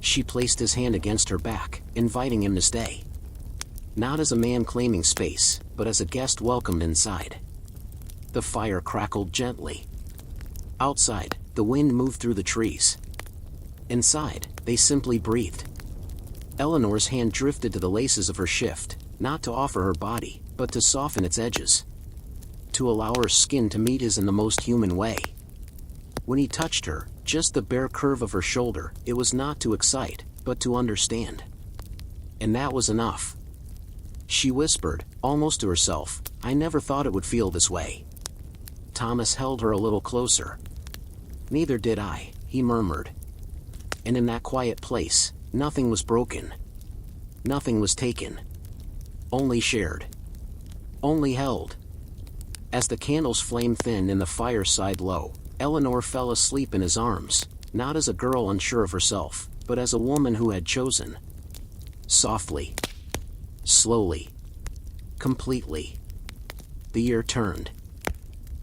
She placed his hand against her back, inviting him to stay. Not as a man claiming space, but as a guest welcomed inside. The fire crackled gently. Outside, the wind moved through the trees. Inside, they simply breathed. Eleanor's hand drifted to the laces of her shift, not to offer her body, but to soften its edges. To allow her skin to meet his in the most human way. When he touched her, just the bare curve of her shoulder, it was not to excite, but to understand. And that was enough. She whispered, almost to herself, "I never thought it would feel this way." Thomas held her a little closer. "Neither did I," he murmured. And in that quiet place, nothing was broken. Nothing was taken. Only shared. Only held. As the candle's flame thinned and the fireside low, Eleanor fell asleep in his arms, not as a girl unsure of herself, but as a woman who had chosen. Softly. Slowly. Completely. The year turned.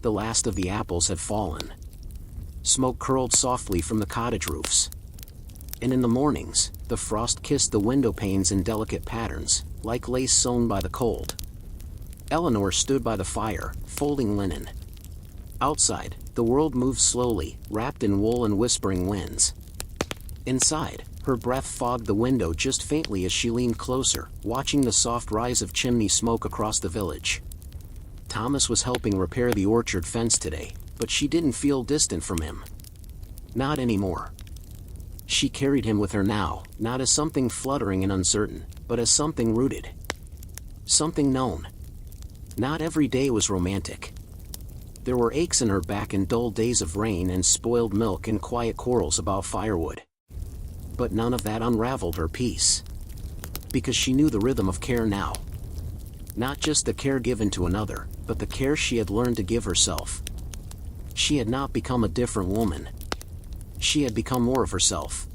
The last of the apples had fallen. Smoke curled softly from the cottage roofs. And in the mornings, the frost kissed the window panes in delicate patterns, like lace sewn by the cold. Eleanor stood by the fire, folding linen. Outside, the world moved slowly, wrapped in wool and whispering winds. Inside, her breath fogged the window just faintly as she leaned closer, watching the soft rise of chimney smoke across the village. Thomas was helping repair the orchard fence today, but she didn't feel distant from him. Not anymore. She carried him with her now, not as something fluttering and uncertain, but as something rooted. Something known. Not every day was romantic. There were aches in her back and dull days of rain and spoiled milk and quiet quarrels about firewood. But none of that unraveled her peace. Because she knew the rhythm of care now. Not just the care given to another, but the care she had learned to give herself. She had not become a different woman. She had become more of herself.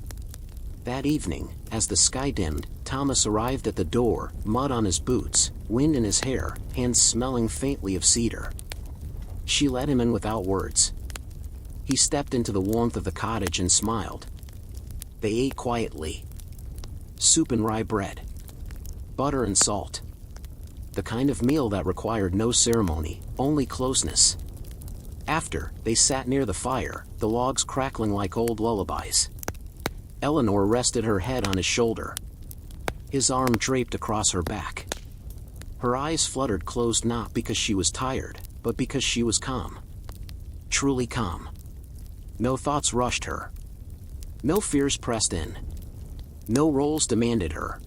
That evening, as the sky dimmed, Thomas arrived at the door, mud on his boots, wind in his hair, hands smelling faintly of cedar. She let him in without words. He stepped into the warmth of the cottage and smiled. They ate quietly. Soup and rye bread. Butter and salt. The kind of meal that required no ceremony, only closeness. After, they sat near the fire, the logs crackling like old lullabies. Eleanor rested her head on his shoulder. His arm draped across her back. Her eyes fluttered closed not because she was tired, but because she was calm. Truly calm. No thoughts rushed her. No fears pressed in. No roles demanded her.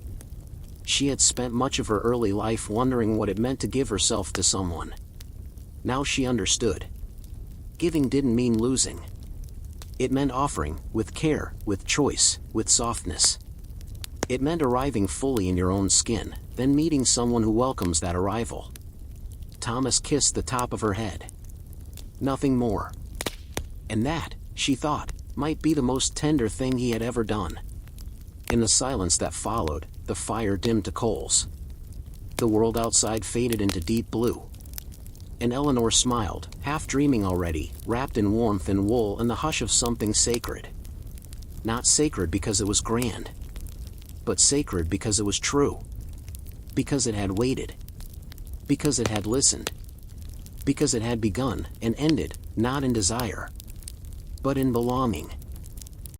She had spent much of her early life wondering what it meant to give herself to someone. Now she understood. Giving didn't mean losing. It meant offering, with care, with choice, with softness. It meant arriving fully in your own skin, then meeting someone who welcomes that arrival. Thomas kissed the top of her head. Nothing more. And that, she thought, might be the most tender thing he had ever done. In the silence that followed, the fire dimmed to coals. The world outside faded into deep blue. And Eleanor smiled, half dreaming already, wrapped in warmth and wool and the hush of something sacred. Not sacred because it was grand, but sacred because it was true. Because it had waited. Because it had listened. Because it had begun and ended, not in desire, but in belonging.